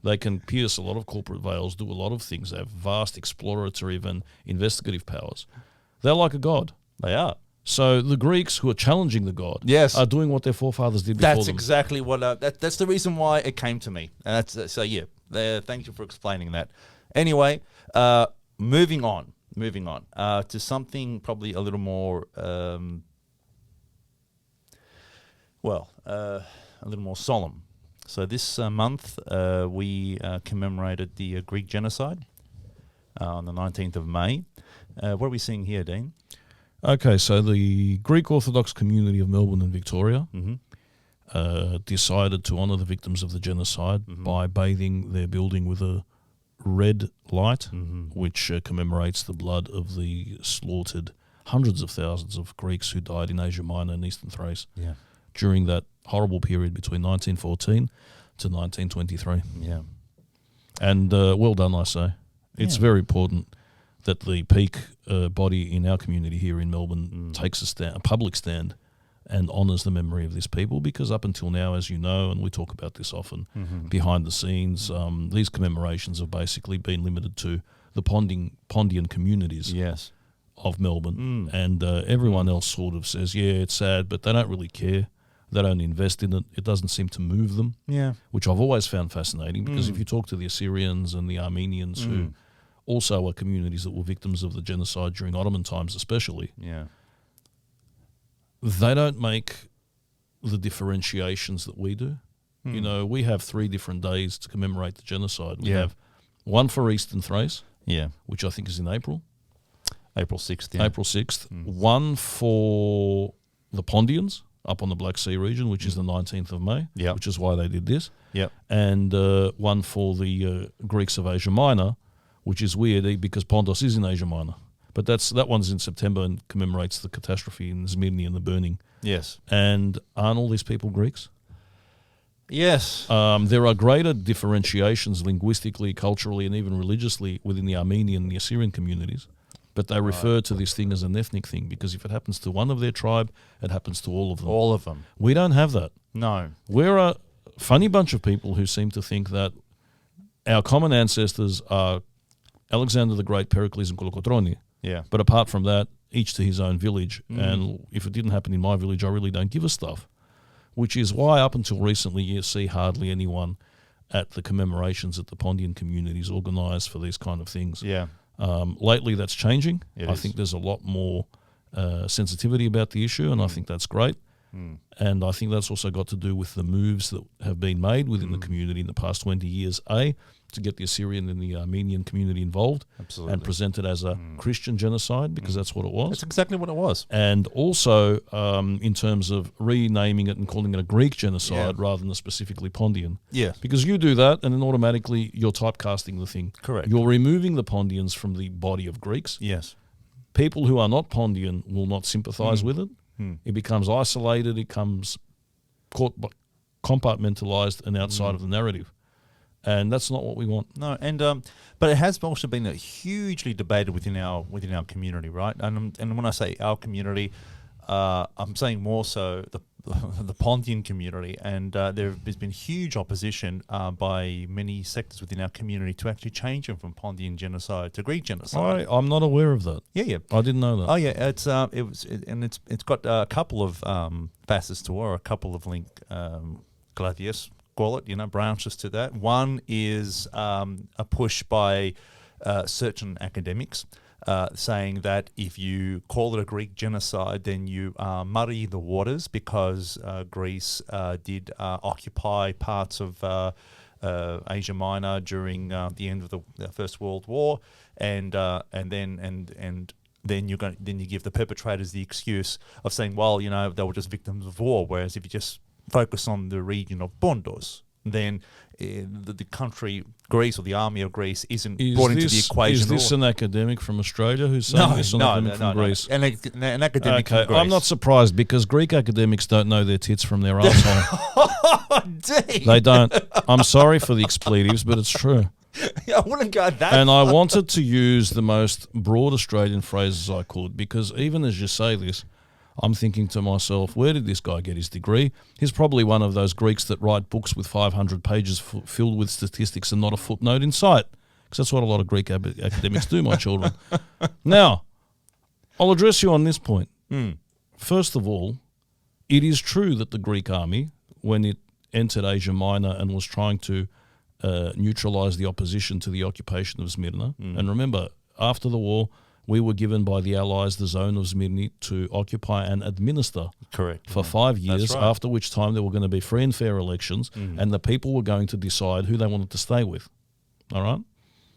they can pierce a lot of corporate veils, do a lot of things. They have vast exploratory and investigative powers. They're like a god. they are. So the Greeks who are challenging the god Yes. are doing what their forefathers did before That's them. exactly what. That's the reason why it came to me. And that's so. Yeah. Thank you for explaining that. Anyway, moving on to something probably a little more. A little more solemn. So this month we commemorated the Greek Genocide on the 19th of May. What are we seeing here, Dean? Okay, so the Greek Orthodox community of Melbourne and Victoria decided to honour the victims of the genocide by bathing their building with a red light, which commemorates the blood of the slaughtered hundreds of thousands of Greeks who died in Asia Minor and Eastern Thrace during that horrible period between 1914 to 1923. Yeah. And well done, I say. It's very important that the peak body in our community here in Melbourne takes a public stand and honours the memory of these people, because up until now, as you know, and we talk about this often, behind the scenes, these commemorations have basically been limited to the Pondian communities of Melbourne, and everyone else sort of says, yeah, it's sad, but they don't really care. They don't invest in it. It doesn't seem to move them, which I've always found fascinating, because if you talk to the Assyrians and the Armenians who also are communities that were victims of the genocide during Ottoman times especially, they don't make the differentiations that we do. You know, we have 3 different days to commemorate the genocide. We have one for Eastern Thrace, which I think is in April. April 6th. April 6th. One for the Pondians up on the Black Sea region, which is the 19th of May, which is why they did this. And one for the Greeks of Asia Minor, which is weird because Pontos is in Asia Minor. But that one's in September and commemorates the catastrophe in Smyrna and the burning. Yes. And aren't all these people Greeks? Yes. There are greater differentiations linguistically, culturally, and even religiously within the Armenian and the Assyrian communities. But they refer to this thing as an ethnic thing, because if it happens to one of their tribe, it happens to all of them. All of them. We don't have that. No. We're a funny bunch of people who seem to think that our common ancestors are Alexander the Great, Pericles, and Kolokotroni. But apart from that, each to his own village. And if it didn't happen in my village, I really don't give a stuff. Which is why up until recently you see hardly anyone at the commemorations that the Pondian communities organise for these kind of things. Lately that's changing. I think there's a lot more sensitivity about the issue, and I think that's great. And I think that's also got to do with the moves that have been made within the community in the past 20 years, to get the Assyrian and the Armenian community involved and present it as a Christian genocide, because that's what it was. That's exactly what it was. And also in terms of renaming it and calling it a Greek genocide rather than a specifically Pondian. Because you do that and then automatically you're typecasting the thing. Correct. You're removing the Pondians from the body of Greeks. People who are not Pondian will not sympathise with it. It becomes isolated, it becomes compartmentalised and outside of the narrative. And that's not what we want. No, and but it has also been hugely debated within our community, right? And when I say our community, I'm saying more so the Pontian community, and there's been huge opposition by many sectors within our community to actually change them from Pontian genocide to Greek genocide. I'm not aware of that. I didn't know that. Oh yeah, it's got a couple of facets to it, or a couple of gladius, call it, branches to that. One is a push by certain academics saying that if you call it a Greek genocide, then you muddy the waters, because Greece did occupy parts of Asia Minor during the end of the First World War, and then you give the perpetrators the excuse of saying, well, they were just victims of war, whereas if you just focus on the region of Pontos, then the country Greece or the army of Greece isn't brought into the equation. Is this an academic from Australia who's saying this? An academic from Greece? An academic from Greece. I'm not surprised because Greek academics don't know their tits from their asshole. They don't. I'm sorry for the expletives, but it's true. I wouldn't go that And far. I wanted to use the most broad Australian phrases I could because even as you say this, I'm thinking to myself, where did this guy get his degree? He's probably one of those Greeks that write books with 500 pages filled with statistics and not a footnote in sight, because that's what a lot of Greek academics do, my children. Now, I'll address you on this point. First of all, it is true that the Greek army, when it entered Asia Minor and was trying to neutralize the opposition to the occupation of Smyrna, and remember, after the war, we were given by the Allies the zone of Smyrna to occupy and administer for 5 years, right. after which time there were going to be free and fair elections and the people were going to decide who they wanted to stay with. All right?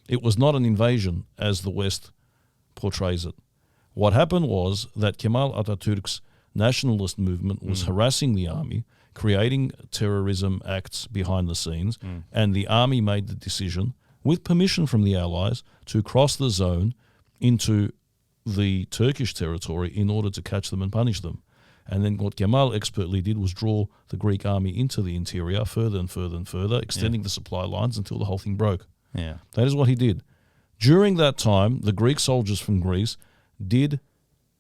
It was not an invasion as the West portrays it. What happened was that Kemal Atatürk's nationalist movement was harassing the army, creating terrorism acts behind the scenes, and the army made the decision, with permission from the Allies, to cross the zone into the Turkish territory in order to catch them and punish them. And then what Kemal expertly did was draw the Greek army into the interior further and further and further, extending the supply lines until the whole thing broke. Yeah. That is what he did. During that time, the Greek soldiers from Greece did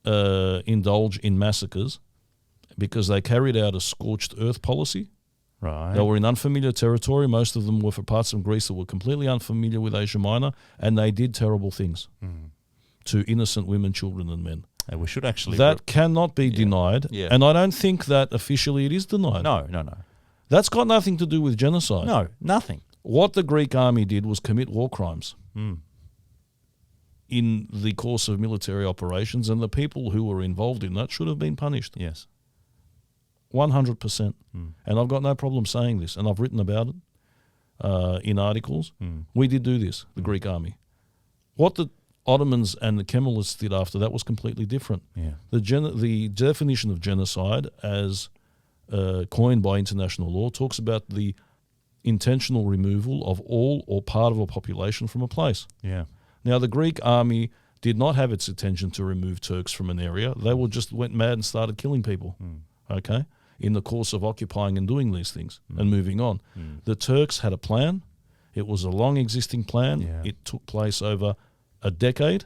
indulge in massacres because they carried out a scorched earth policy. Right. They were in unfamiliar territory. Most of them were for parts of Greece that were completely unfamiliar with Asia Minor, and they did terrible things to innocent women, children, and men. And we should actually... That cannot be denied, and I don't think that officially it is denied. No. That's got nothing to do with genocide. No, nothing. What the Greek army did was commit war crimes in the course of military operations, and the people who were involved in that should have been punished. Yes. 100%. And I've got no problem saying this, and I've written about it in articles. We did do this, the Greek army. What the Ottomans and the Kemalists did after that was completely different. Yeah. The definition of genocide, as coined by international law, talks about the intentional removal of all or part of a population from a place. Yeah. Now, the Greek army did not have its intention to remove Turks from an area. They just went mad and started killing people, okay, in the course of occupying and doing these things and moving on. The Turks had a plan. It was a long existing plan. Yeah. It took place over a decade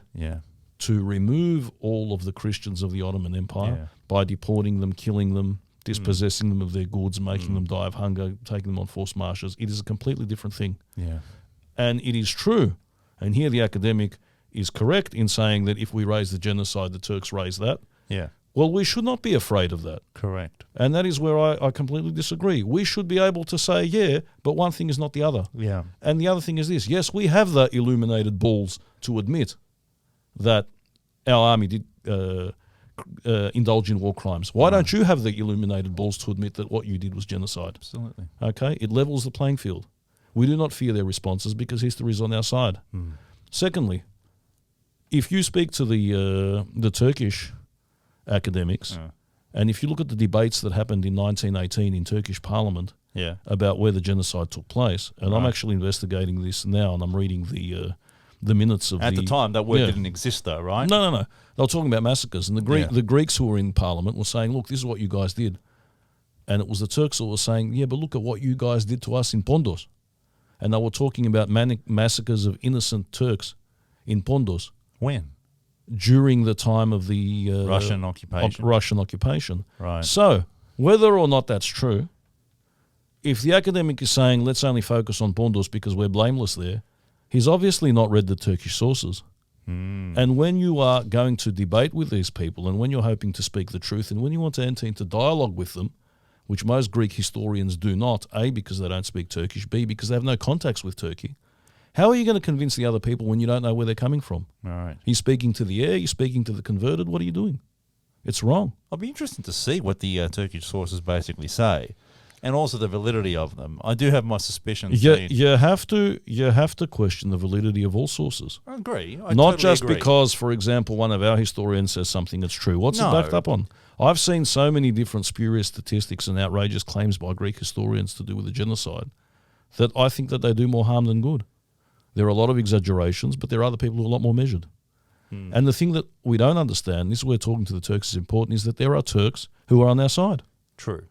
to remove all of the Christians of the Ottoman Empire by deporting them, killing them, dispossessing them of their goods, making them die of hunger, taking them on forced marches. It is a completely different thing. Yeah. And it is true, and here the academic is correct in saying that if we raise the genocide, the Turks raise that. Yeah. Well, we should not be afraid of that. Correct. And that is where I completely disagree. We should be able to say, yeah, but one thing is not the other. Yeah. And the other thing is this. Yes, we have the illuminated balls to admit that our army did indulge in war crimes. Why don't you have the illuminated balls to admit that what you did was genocide? Absolutely. Okay? It levels the playing field. We do not fear their responses because history is on our side. Secondly, if you speak to the Turkish academics, and if you look at the debates that happened in 1918 in Turkish parliament about where the genocide took place, and I'm actually investigating this now, and I'm reading the minutes of At the time, that word didn't exist though, right? No. They were talking about massacres, and the Greeks who were in parliament were saying, look, this is what you guys did. And it was the Turks who were saying, yeah, but look at what you guys did to us in Pontos. And they were talking about massacres of innocent Turks in Pontos. When? During the time of the Russian occupation. Russian occupation. Right. So, whether or not that's true, if the academic is saying let's only focus on Pontos because we're blameless there, he's obviously not read the Turkish sources. And when you are going to debate with these people, and when you're hoping to speak the truth, and when you want to enter into dialogue with them, which most Greek historians do not, A, because they don't speak Turkish, B, because they have no contacts with Turkey, how are you going to convince the other people when you don't know where they're coming from? All right. You're speaking to the air, you're speaking to the converted, what are you doing? It's wrong. I'll be interested to see what the Turkish sources basically say, and also the validity of them. I do have my suspicions. You have to question the validity of all sources. I agree. Not totally just agree. because, for example, one of our historians says something that's true. What's No. it backed up on? I've seen so many different spurious statistics and outrageous claims by Greek historians to do with the genocide. that I think that they do more harm than good. There are a lot of exaggerations, but there are other people who are a lot more measured. And the thing that we don't understand, this is where talking to the Turks is important, is that there are Turks who are on our side. True.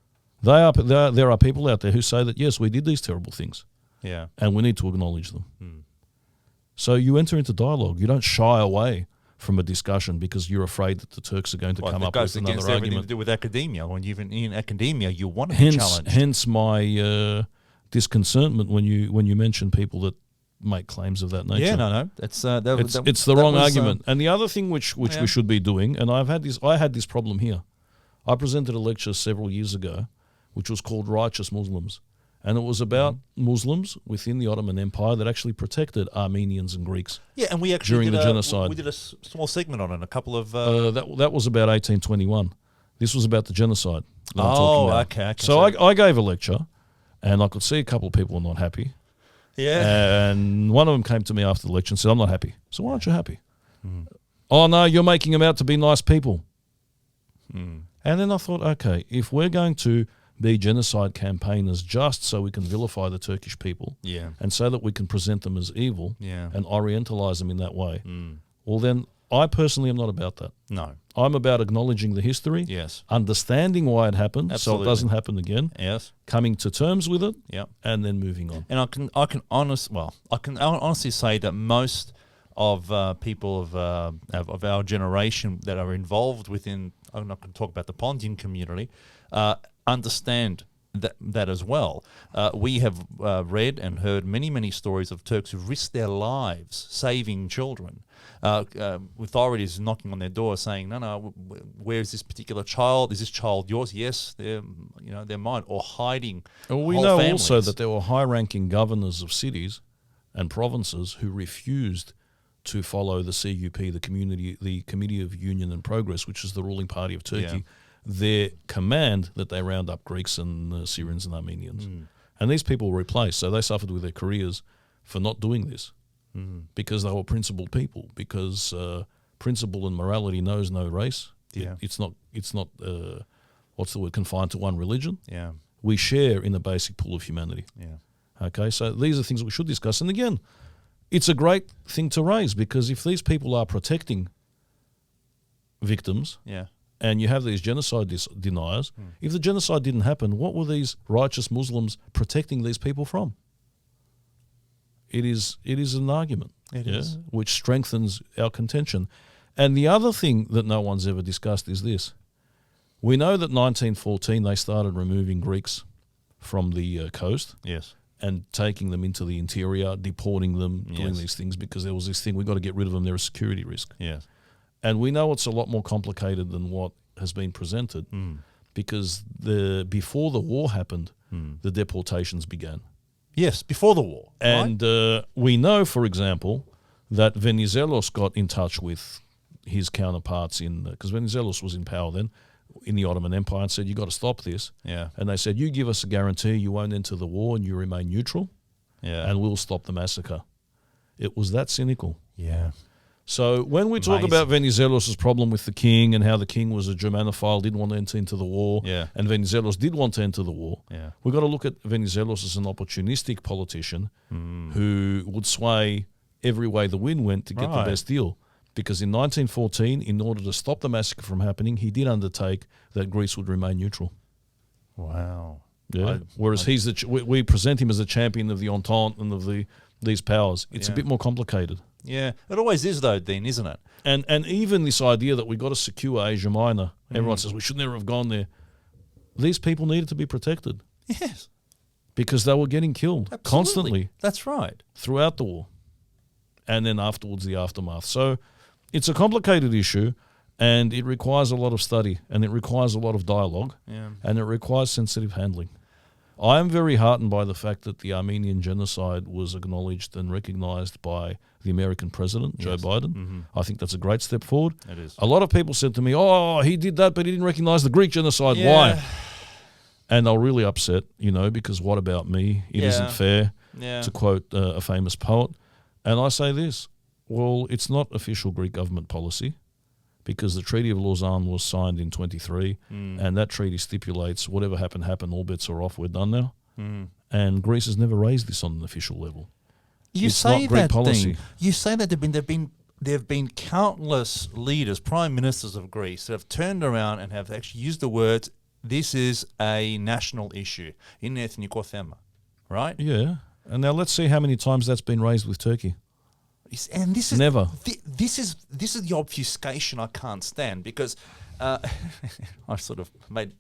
There are people out there who say that, yes, we did these terrible things. Yeah. And we need to acknowledge them. So you enter into dialogue. You don't shy away from a discussion because you're afraid that the Turks are going to come up with another against everything argument. to do with academia. When even in academia, you want to be challenged. Hence my disconcertment when you mention people that make claims of that nature. Yeah, no, it's the wrong argument. And the other thing which we should be doing, and I had this problem here. I presented a lecture several years ago, which was called Righteous Muslims, and it was about Muslims within the Ottoman Empire that actually protected Armenians and Greeks. Yeah, and we actually during the genocide. We did a small segment on it. A couple of that was about 1821. This was about the genocide. That I'm talking about. Okay. So I gave a lecture, and I could see a couple of people were not happy. Yeah. And one of them came to me after the lecture and said, "I'm not happy." So why aren't you happy? Oh, no, you're making them out to be nice people. And then I thought, okay, if we're going to be genocide campaigners just so we can vilify the Turkish people and so that we can present them as evil and orientalize them in that way, well then I personally am not about that. No. I'm about acknowledging the history, understanding why it happened so it doesn't happen again, coming to terms with it, and then moving on. And I can honestly say that most of people of our generation that are involved within, I'm not going to talk about the Pontian community, understand that as well. We have read and heard many stories of Turks who risked their lives saving children. Authorities knocking on their door saying, no, where is this particular child? Is this child yours? Yes, they're mine. Or hiding we whole know families. Also that there were high-ranking governors of cities and provinces who refused to follow the CUP, the Committee of Union and Progress, which is the ruling party of Turkey, their command that they round up Greeks and Syrians and Armenians. And these people were replaced, so they suffered with their careers for not doing this because they were principled people, because principle and morality knows no race. It's not what's the word, confined to one religion. We share in the basic pool of humanity. Okay, so these are things we should discuss. And again, it's a great thing to raise, because if these people are protecting victims and you have these genocide deniers, if the genocide didn't happen, what were these righteous Muslims protecting these people from? It is an argument which strengthens our contention. And the other thing that no one's ever discussed is this. We know that 1914 they started removing Greeks from the coast. And taking them into the interior, deporting them, doing these things, because there was this thing, we've got to get rid of them, they're a security risk. And we know it's a lot more complicated than what has been presented, because before the war happened, the deportations began. Yes, before the war. And we know, for example, that Venizelos got in touch with his counterparts because Venizelos was in power then, in the Ottoman Empire, and said, "You got to stop this." And they said, "You give us a guarantee you won't enter the war and you remain neutral, and we'll stop the massacre." It was that cynical. So when we talk about Venizelos' problem with the king and how the king was a Germanophile, didn't want to enter into the war, and Venizelos did want to enter the war, we've got to look at Venizelos as an opportunistic politician who would sway every way the wind went to get the best deal. Because in 1914, in order to stop the massacre from happening, he did undertake that Greece would remain neutral. Wow. Whereas we present him as a champion of the Entente and of these powers. It's a bit more complicated. It always is, though, Dean, isn't it? And even this idea that we've got to secure Asia Minor, everyone says we should never have gone there. These people needed to be protected. Yes. Because they were getting killed constantly. That's right. Throughout the war. And then afterwards, the aftermath. So it's a complicated issue, and it requires a lot of study, and it requires a lot of dialogue, and it requires sensitive handling. I am very heartened by the fact that the Armenian genocide was acknowledged and recognized by the American president, Joe Biden. I think that's a great step forward. It is. A lot of people said to me, "Oh, he did that, but he didn't recognize the Greek genocide. Why?" And they're really upset, because what about me? It isn't fair, to quote a famous poet. And I say this, well, it's not official Greek government policy, because the Treaty of Lausanne was signed in 1923, and that treaty stipulates whatever happened, all bets are off, we're done now. And Greece has never raised this on an official level. You It's say not Greek that policy. thing. You say that there have been countless leaders, prime ministers of Greece, that have turned around and have actually used the words, "This is a national issue." Είναι εθνικό θέμα, right? Yeah. And now let's see how many times that's been raised with Turkey. And this is Never. This is the obfuscation I can't stand, because I've sort of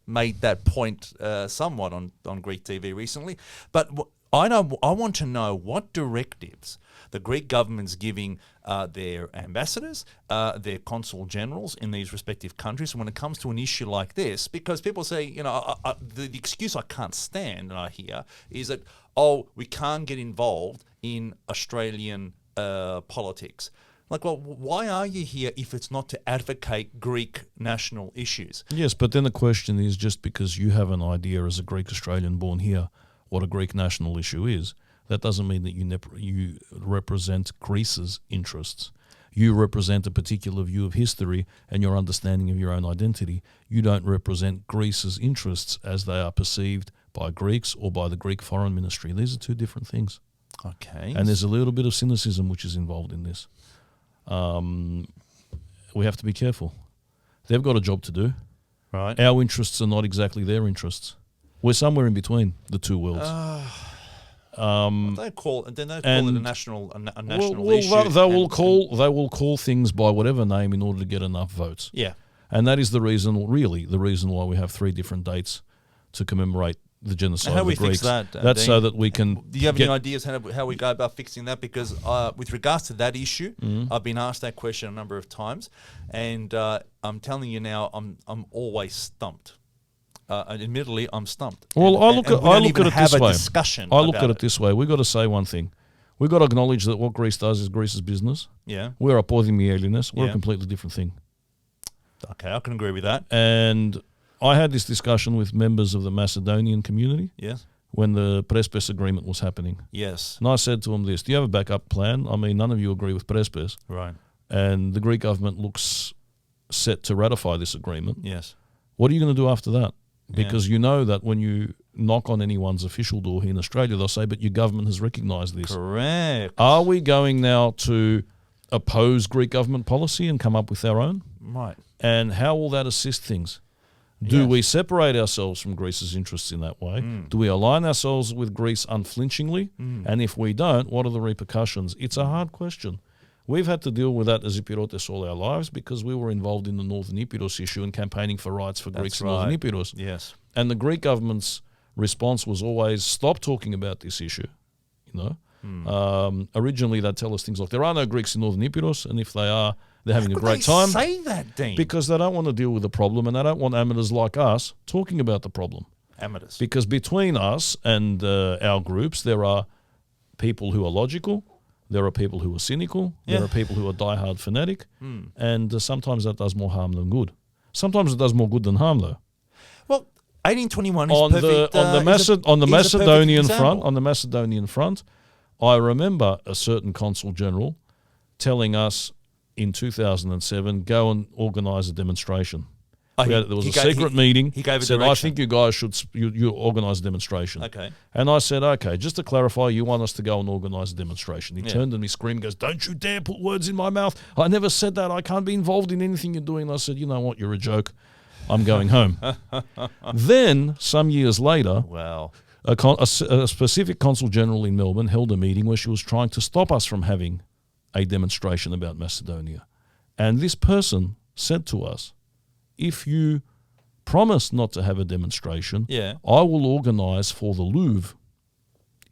made that point somewhat on Greek TV recently. But I want to know what directives the Greek government's giving their ambassadors, their consul generals in these respective countries when it comes to an issue like this. Because people say, the excuse I can't stand, and I hear, is that, we can't get involved in Australian politics. Like, well, why are you here if it's not to advocate Greek national issues? Yes, but then the question is, just because you have an idea as a Greek Australian born here what a Greek national issue is, that doesn't mean that you represent Greece's interests. You represent a particular view of history and your understanding of your own identity. You don't represent Greece's interests as they are perceived by Greeks or by the Greek Foreign Ministry. These are two different things. Okay. And there's a little bit of cynicism which is involved in this. We have to be careful. They've got a job to do. Right. Our interests are not exactly their interests. We're somewhere in between the two worlds. They call it a national issue. They will call things by whatever name in order to get enough votes. Yeah. And that is the reason why we have 3 different dates to commemorate the genocide How of we the Greeks. fix that? That's Dean? so that we can. Do you have any ideas how we go about fixing that? Because with regards to that issue, I've been asked that question a number of times, and I'm telling you now, I'm always stumped. Admittedly, I'm stumped. Well, I look at it this way. Discussion. I look at it this way. We've got to say one thing. We've got to acknowledge that what Greece does is Greece's business. Yeah. We're applauding Hellenes. We're a completely different thing. Okay, I can agree with that. And I had this discussion with members of the Macedonian community. Yes. When the Prespes agreement was happening. Yes. And I said to them this, do you have a backup plan? I mean, none of you agree with Prespes. Right. And the Greek government looks set to ratify this agreement. Yes. What are you going to do after that? Because you know that when you knock on anyone's official door here in Australia, they'll say, but your government has recognised this. Correct. Are we going now to oppose Greek government policy and come up with our own? Right. And how will that assist things? Do we separate ourselves from Greece's interests in that way? Do we align ourselves with Greece unflinchingly? And if we don't, what are the repercussions? It's a hard question. We've had to deal with that as Epirotes all our lives because we were involved in the Northern Epirus issue and campaigning for rights for Greeks in Northern Epirus. Yes. And the Greek government's response was always, stop talking about this issue. Originally, they'd tell us things like, there are no Greeks in Northern Epirus, and if they are, they're having a great time. Say that, Dean. Because they don't want to deal with the problem, and they don't want amateurs like us talking about the problem. Amateurs. Because between us and our groups, there are people who are logical, there are people who are cynical, there are people who are diehard fanatic, and sometimes that does more harm than good. Sometimes it does more good than harm, though. Well, 1821 is perfect. On the Macedonian front, I remember a certain consul general telling us in 2007, go and organise a demonstration. There was a secret meeting. He gave a said, direction. I think you guys should you organise a demonstration. Okay. And I said, okay, just to clarify, you want us to go and organise a demonstration. He turned to me, screamed, goes, don't you dare put words in my mouth. I never said that. I can't be involved in anything you're doing. And I said, you know what, you're a joke. I'm going home. Then, some years later, a specific consul general in Melbourne held a meeting where she was trying to stop us from having a demonstration about Macedonia. And this person said to us, if you promise not to have a demonstration, I will organise for the Louvre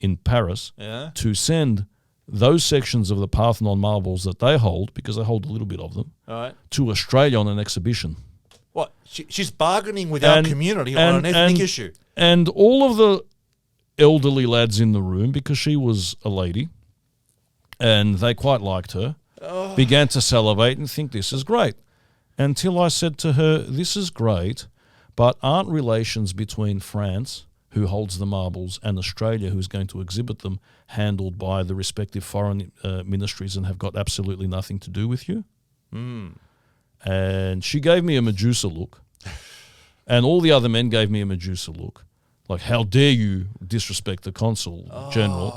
in Paris to send those sections of the Parthenon marbles that they hold, because they hold a little bit of them, to Australia on an exhibition. What? She's bargaining with our community on an ethnic issue. And all of the elderly lads in the room, because she was a lady, and they quite liked her, began to salivate and think this is great. Until I said to her, this is great, but aren't relations between France, who holds the marbles, and Australia, who's going to exhibit them, handled by the respective foreign ministries and have got absolutely nothing to do with you? And she gave me a Medusa look, and all the other men gave me a Medusa look. Like, how dare you disrespect the consul general?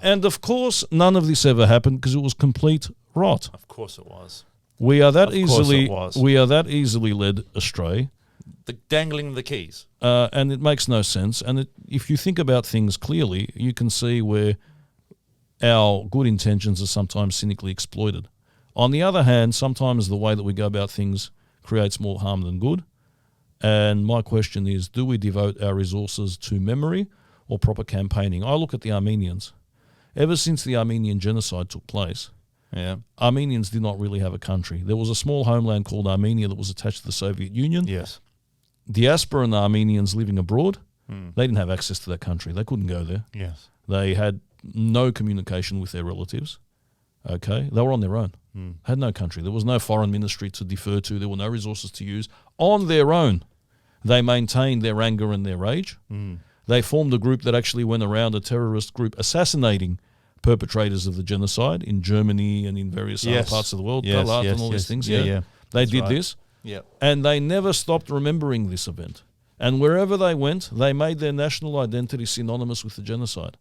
And of course, none of this ever happened because it was complete rot. Of course it was. We are that Of course it was. easily led astray. The dangling the keys. And it makes no sense. And if you think about things clearly, you can see where our good intentions are sometimes cynically exploited. On the other hand, sometimes the way that we go about things creates more harm than good. And my question is, do we devote our resources to memory or proper campaigning? I look at the Armenians. Ever since the Armenian genocide took place, Armenians did not really have a country. There was a small homeland called Armenia that was attached to the Soviet Union. Yes. Diaspora and Armenians living abroad, they didn't have access to that country. They couldn't go there. Yes. They had no communication with their relatives. Okay, they were on their own. Had no country. There was no foreign ministry to defer to. There were no resources to use. On their own, they maintained their anger and their rage. They formed a group that actually went around, a terrorist group, assassinating perpetrators of the genocide in Germany and in various other parts of the world, and all these things. They That's did right. this, Yeah. and they never stopped remembering this event. And wherever they went, they made their national identity synonymous with the genocide.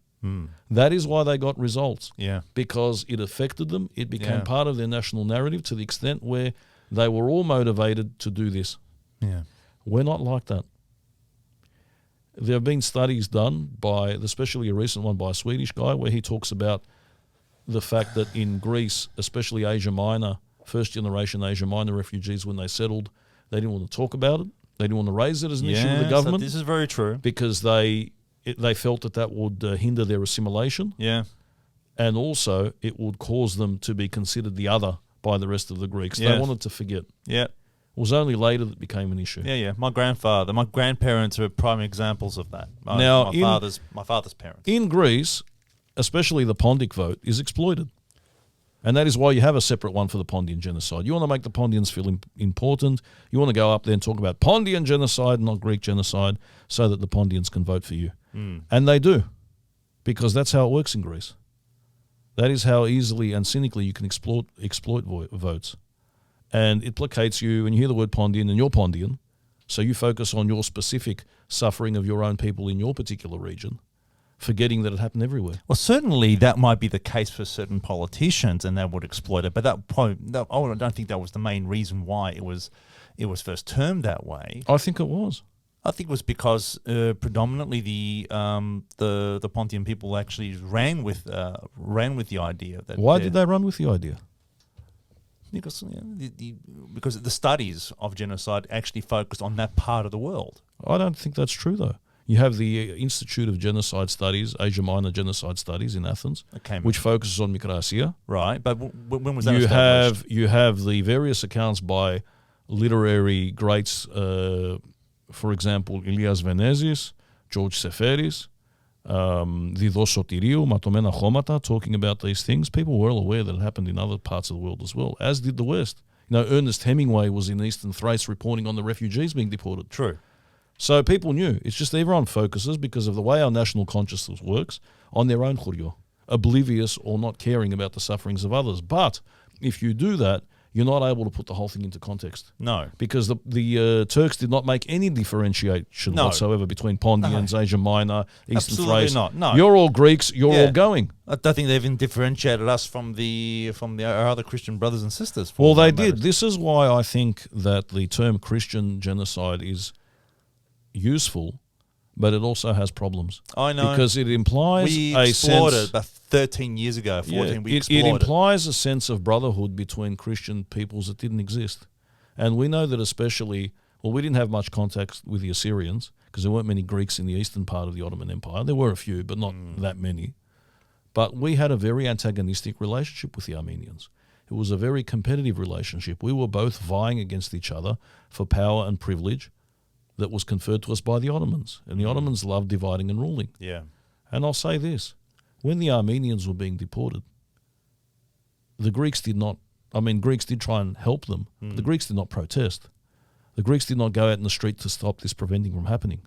That is why they got results. Yeah. Because it affected them. It became Yeah. part of their national narrative to the extent where they were all motivated to do this. Yeah. We're not like that. There have been studies done by, especially a recent one by a Swedish guy, where he talks about the fact that in Greece, especially Asia Minor, first generation Asia Minor refugees, when they settled, they didn't want to talk about it. They didn't want to raise it as an issue with the government. So this is very true. Because they felt that would hinder their assimilation. Yeah. And also it would cause them to be considered the other by the rest of the Greeks. Yes. They wanted to forget. Yeah. It was only later that it became an issue. Yeah. My grandparents are prime examples of that. Now, My father's parents. In Greece, especially the Pontic vote is exploited. And that is why you have a separate one for the Pontian genocide. You want to make the Pontians feel important. You want to go up there and talk about Pontian genocide, not Greek genocide, so that the Pontians can vote for you. And they do, because that's how it works in Greece. That is how easily and cynically you can exploit votes. And it placates you when you hear the word Pontian and you're Pontian, so you focus on your specific suffering of your own people in your particular region, forgetting that it happened everywhere. Well, certainly that might be the case for certain politicians, and they would exploit it. But I don't think that was the main reason why it was first termed that way. I think it was. I think it was because predominantly the Pontian people actually ran with the idea that. Why did they run with the idea? Because because the studies of genocide actually focused on that part of the world. I don't think that's true, though. You have the Institute of Genocide Studies, Asia Minor Genocide Studies in Athens, which focuses on Mikrasia. Right, but when was that established? You have the various accounts by literary greats, for example, Ilias Venezis, George Seferis, Didos Sotiriou, Matomena Chomata, talking about these things. People were well aware that it happened in other parts of the world as well, as did the West. Ernest Hemingway was in eastern Thrace reporting on the refugees being deported. True. So people knew. It's just everyone focuses, because of the way our national consciousness works, on their own churyo, oblivious or not caring about the sufferings of others. But if you do that, you're not able to put the whole thing into context. No. Because the Turks did not make any differentiation whatsoever between Pontians, Asia Minor, Eastern Thrace. Not. No. You're all Greeks, you're all going. I don't think they even differentiated us from our other Christian brothers and sisters. Well, they did. This is why I think that the term Christian genocide is useful, but it also has problems. I know. Because it implies we a explored sense... it about 13 years ago, 14, we it explored it. implies a sense of brotherhood between Christian peoples that didn't exist. And we know that especially... Well, we didn't have much contact with the Assyrians, because there weren't many Greeks in the eastern part of the Ottoman Empire. There were a few, but not that many. But we had a very antagonistic relationship with the Armenians. It was a very competitive relationship. We were both vying against each other for power and privilege that was conferred to us by the Ottomans. And the Ottomans loved dividing and ruling. Yeah. And I'll say this. When the Armenians were being deported, the Greeks did not... Greeks did try and help them. But the Greeks did not protest. The Greeks did not go out in the street to stop this preventing from happening.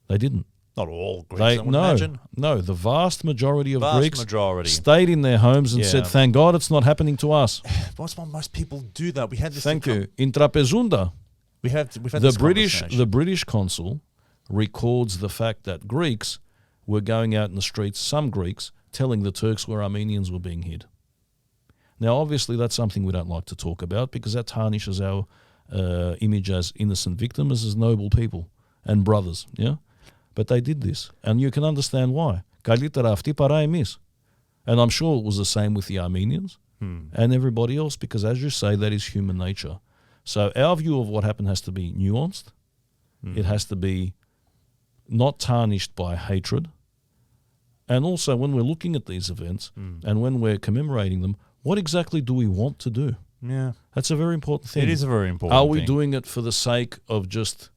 They didn't. Not all Greeks, I would imagine. No, the vast majority of Greeks stayed in their homes and said, thank God it's not happening to us. That's why most people do that. We had this... Thank you. In Trapezunda, we've had the British consul records the fact that Greeks were going out in the streets, some Greeks, telling the Turks where Armenians were being hid. Now, obviously, that's something we don't like to talk about because that tarnishes our image as innocent victims, as noble people and brothers, yeah? But they did this, and you can understand why. And I'm sure it was the same with the Armenians and everybody else because, as you say, that is human nature. So our view of what happened has to be nuanced. It has to be not tarnished by hatred. And also, when we're looking at these events and when we're commemorating them, what exactly do we want to do? Yeah. That's a very important thing. It is a very important thing. Are we doing it for the sake of just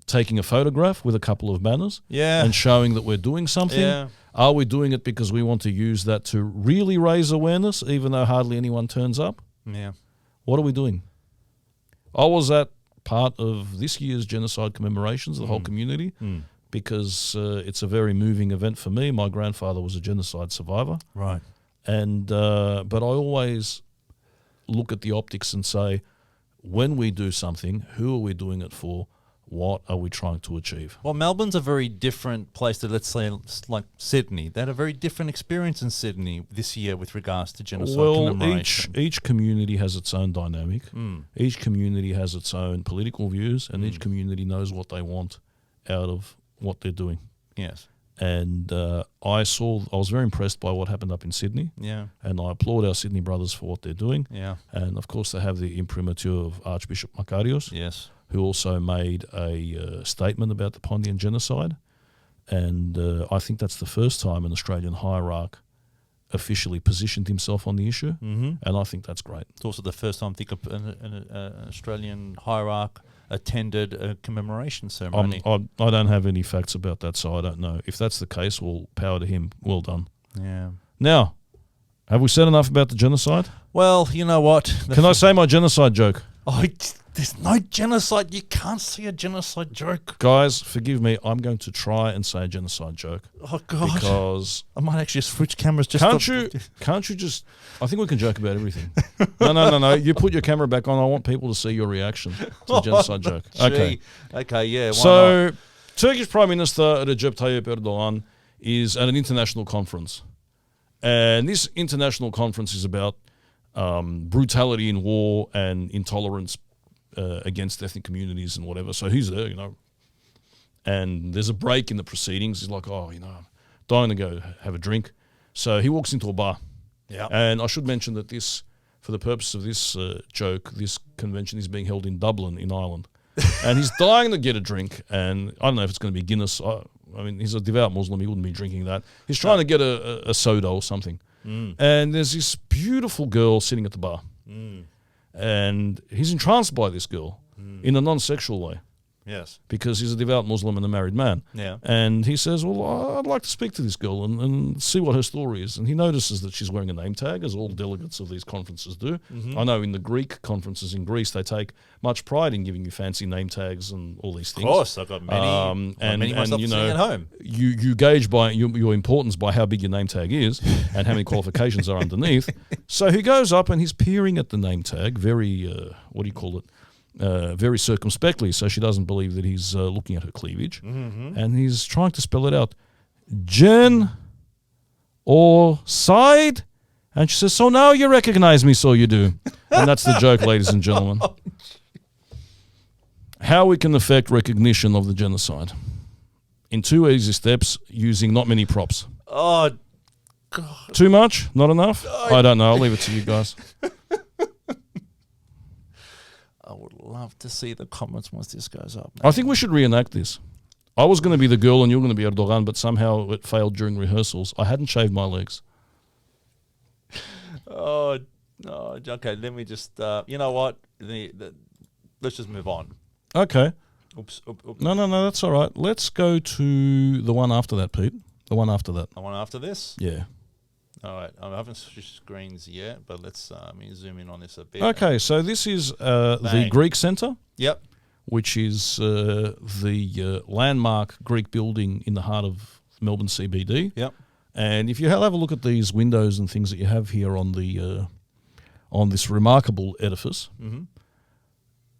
taking a photograph with a couple of banners and showing that we're doing something? Yeah. Are we doing it because we want to use that to really raise awareness, even though hardly anyone turns up? Yeah. What are we doing? I was at part of this year's genocide commemorations, the whole community, because it's a very moving event for me. My grandfather was a genocide survivor. Right. And but I always look at the optics and say, when we do something, who are we doing it for? What are we trying to achieve? Well, Melbourne's a very different place to, let's say, like Sydney. They had a very different experience in Sydney this year with regards to genocide commemoration. Each community has its own dynamic. Each community has its own political views, and each community knows what they want out of what they're doing. Yes. And I was very impressed by what happened up in Sydney. Yeah. And I applaud our Sydney brothers for what they're doing. Yeah. And of course, they have the imprimatur of Archbishop Makarios. Yes. Who also made a statement about the Pontian genocide. And I think that's the first time an Australian hierarch officially positioned himself on the issue. And I think that's great. It's also the first time I think an Australian hierarch attended a commemoration ceremony. I don't have any facts about that, so I don't know. If that's the case, well, power to him. Well done. Yeah. Now, have we said enough about the genocide? Well, you know what? Can I say my genocide joke? Oh, there's no genocide. You can't say a genocide joke. Guys, forgive me. I'm going to try and say a genocide joke. Oh, God. Because I might actually switch cameras just Can't you just... I think we can joke about everything. No. You put your camera back on. I want people to see your reaction to the genocide joke. Okay. Okay, yeah. So, Turkish Prime Minister Recep Tayyip Erdogan is at an international conference. And this international conference is about brutality in war and intolerance against ethnic communities and whatever. So he's there, and there's a break in the proceedings. He's like, dying to go have a drink. So he walks into a bar. Yeah. And I should mention that this, for the purpose of this joke, this convention is being held in Dublin in Ireland. And he's dying to get a drink. And I don't know if it's going to be Guinness. I mean, he's a devout Muslim. He wouldn't be drinking that. He's trying to get a soda or something. And there's this beautiful girl sitting at the bar. And he's entranced by this girl in a non-sexual way. Yes. Because he's a devout Muslim and a married man. Yeah. And he says, well, I'd like to speak to this girl and see what her story is. And he notices that she's wearing a name tag, as all delegates of these conferences do. I know in the Greek conferences in Greece, they take much pride in giving you fancy name tags and all these things. Of course, I've got many myself sitting at home. You gauge by your importance by how big your name tag is and how many qualifications are underneath. So he goes up and he's peering at the name tag very, very circumspectly, so she doesn't believe that he's looking at her cleavage. And he's trying to spell it out. Gen or side? And she says, so now you recognize me, so you do. And that's the joke, ladies and gentlemen. How we can affect recognition of the genocide. In 2 easy steps, using not many props. Oh, God. Too much? Not enough? I don't know. I'll leave it to you guys. I would love to see the comments once this goes up. I think we should reenact this. I was going to be the girl and you were going to be Erdogan, but somehow it failed during rehearsals. I hadn't shaved my legs. Oh, okay. Let me just, you know what? Let's just move on. Okay. Oops. No, that's all right. Let's go to the one after that, Pete. The one after that. The one after this? Yeah. All right. I haven't switched screens yet, but let's let me zoom in on this a bit. Okay, so this is the Greek Centre. Yep. Which is the landmark Greek building in the heart of Melbourne CBD. Yep. And if you have a look at these windows and things that you have here on the on this remarkable edifice,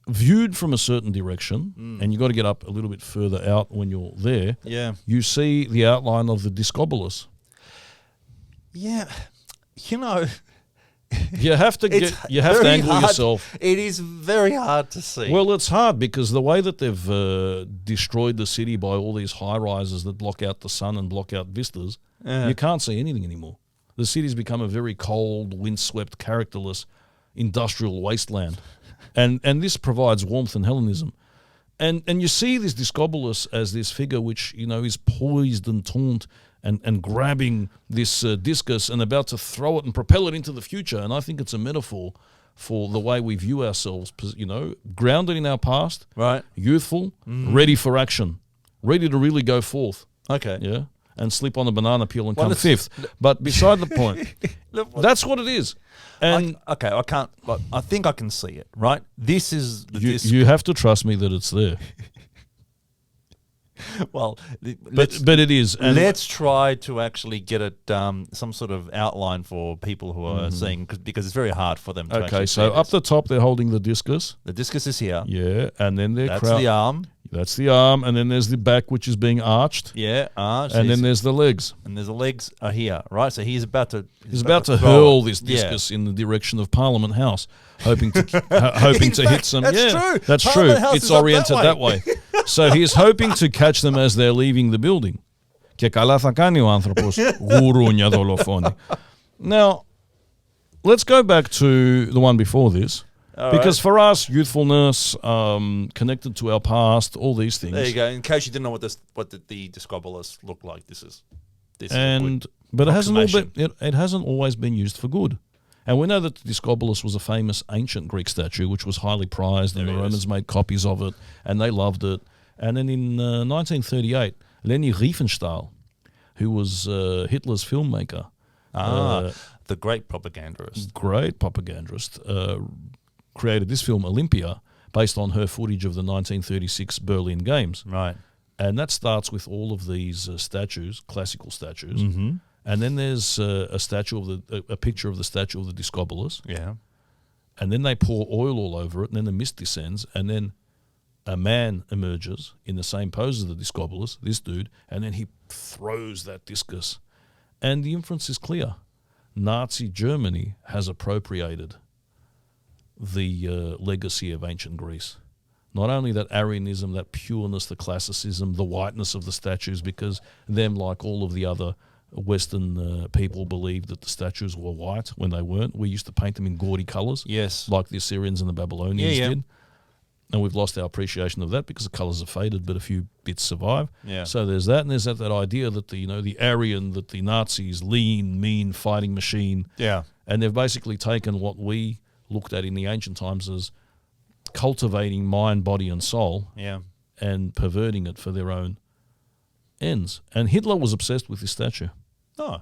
viewed from a certain direction, and you got to get up a little bit further out when you're there. Yeah. You see the outline of the discobolus. Yeah. You know, You have to angle yourself. It is very hard to see. Well, it's hard because the way that they've destroyed the city by all these high rises that block out the sun and block out vistas, you can't see anything anymore. The city's become a very cold, windswept, characterless industrial wasteland, and this provides warmth and Hellenism. And you see this discobolus as this figure which, you know, is poised and taunt and grabbing this discus and about to throw it and propel it into the future. And I think it's a metaphor for the way we view ourselves, you know, grounded in our past, right, youthful, ready for action, ready to really go forth. Okay. Yeah. And slip on a banana peel and come fifth. But beside the point, that's what it is. And I can't. I think I can see it. Right. This is the disc. You have to trust me that it's there. Well, but it is. And let's try to actually get it some sort of outline for people who are seeing, because it's very hard for them to actually see so this. up the top they're holding the discus. The discus is here. Yeah, and then That's the arm. That's the arm, and then there's the back, which is being arched. Yeah, arched. And then there's the legs. And there's the legs are here, right? So he's about to hurl this discus in the direction of Parliament House, hoping to hit some. That's true. That's Parliament true. House It's is up oriented that way. So he's hoping to catch them as they're leaving the building. Now, let's go back to the one before this. Because for us, youthfulness, connected to our past, all these things. There you go. In case you didn't know what the discobolus looked like, this is but it hasn't always been used for good. And we know that the discobolus was a famous ancient Greek statue, which was highly prized, and the Romans made copies of it, and they loved it. And then in 1938, Leni Riefenstahl, who was Hitler's filmmaker, the great propagandist, created this film Olympia based on her footage of the 1936 Berlin Games. Right. And that starts with all of these statues, classical statues. Mm-hmm. And then there's a picture of the statue of the discobolus. Yeah. And then they pour oil all over it, and then the mist descends, and then a man emerges in the same pose as the discobolus, this dude, and then he throws that discus. And the inference is clear. Nazi Germany has appropriated the legacy of ancient Greece. Not only that Aryanism, that pureness, the classicism, the whiteness of the statues, because them, like all of the other Western people, believed that the statues were white when they weren't. We used to paint them in gaudy colours, yes, like the Assyrians and the Babylonians did. And we've lost our appreciation of that because the colours have faded, but a few bits survive. Yeah. So there's that, and there's that idea that the Aryan, that the Nazis, lean, mean fighting machine. Yeah. And they've basically taken what we looked at in the ancient times as cultivating mind, body, and soul, and perverting it for their own ends. And Hitler was obsessed with this statue. Oh.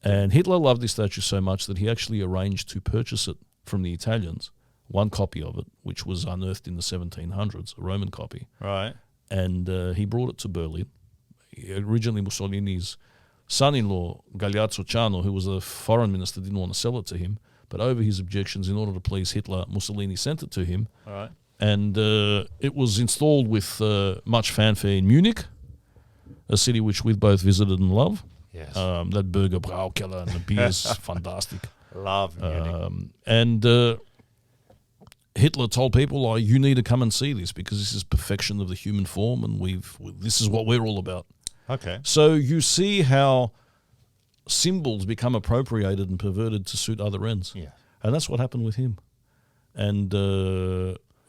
And Hitler loved this statue so much that he actually arranged to purchase it from the Italians, one copy of it, which was unearthed in the 1700s, a Roman copy. Right. And he brought it to Berlin. Originally, Mussolini's son-in-law, Galeazzo Ciano, who was a foreign minister, didn't want to sell it to him. But over his objections, in order to please Hitler, Mussolini sent it to him. All right. And it was installed with much fanfare in Munich, a city which we've both visited and love. Yes. That Burger Braukeller and the beer is fantastic. Love Munich. And Hitler told people, you need to come and see this because this is perfection of the human form, and this is what we're all about. Okay. So you see how symbols become appropriated and perverted to suit other ends. Yeah. And that's what happened with him. And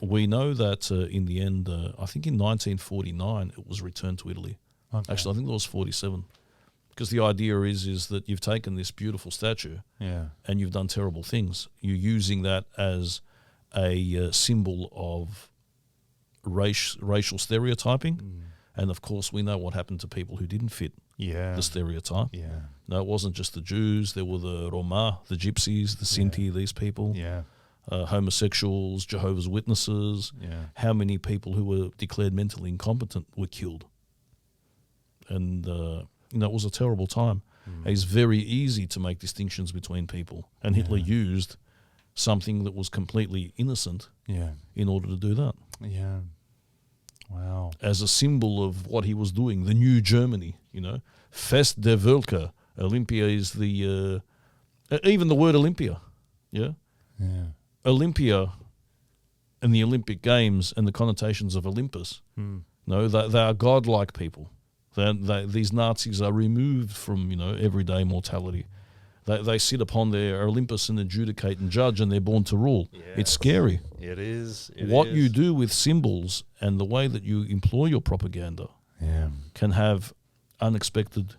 we know that in the end, I think in 1949, it was returned to Italy. Okay. Actually, I think it was 47. Because the idea is that you've taken this beautiful statue and you've done terrible things. You're using that as a symbol of racial stereotyping. Mm. And, of course, we know what happened to people who didn't fit the stereotype. Yeah. No, it wasn't just the Jews. There were the Roma, the Gypsies, the Sinti, these people. Yeah. Homosexuals, Jehovah's Witnesses. Yeah. How many people who were declared mentally incompetent were killed? And, it was a terrible time. Mm. It's very easy to make distinctions between people. And Hitler used something that was completely innocent Yeah. in order to do that. Yeah. Wow. As a symbol of what he was doing, the new Germany, Fest der Völker. Olympia is the, even the word Olympia, yeah? Yeah. Olympia and the Olympic Games and the connotations of Olympus, they are godlike people. These Nazis are removed from, everyday mortality. They sit upon their Olympus and adjudicate and judge, and they're born to rule. Yes. It's scary. It is. What you do with symbols and the way that you employ your propaganda can have unexpected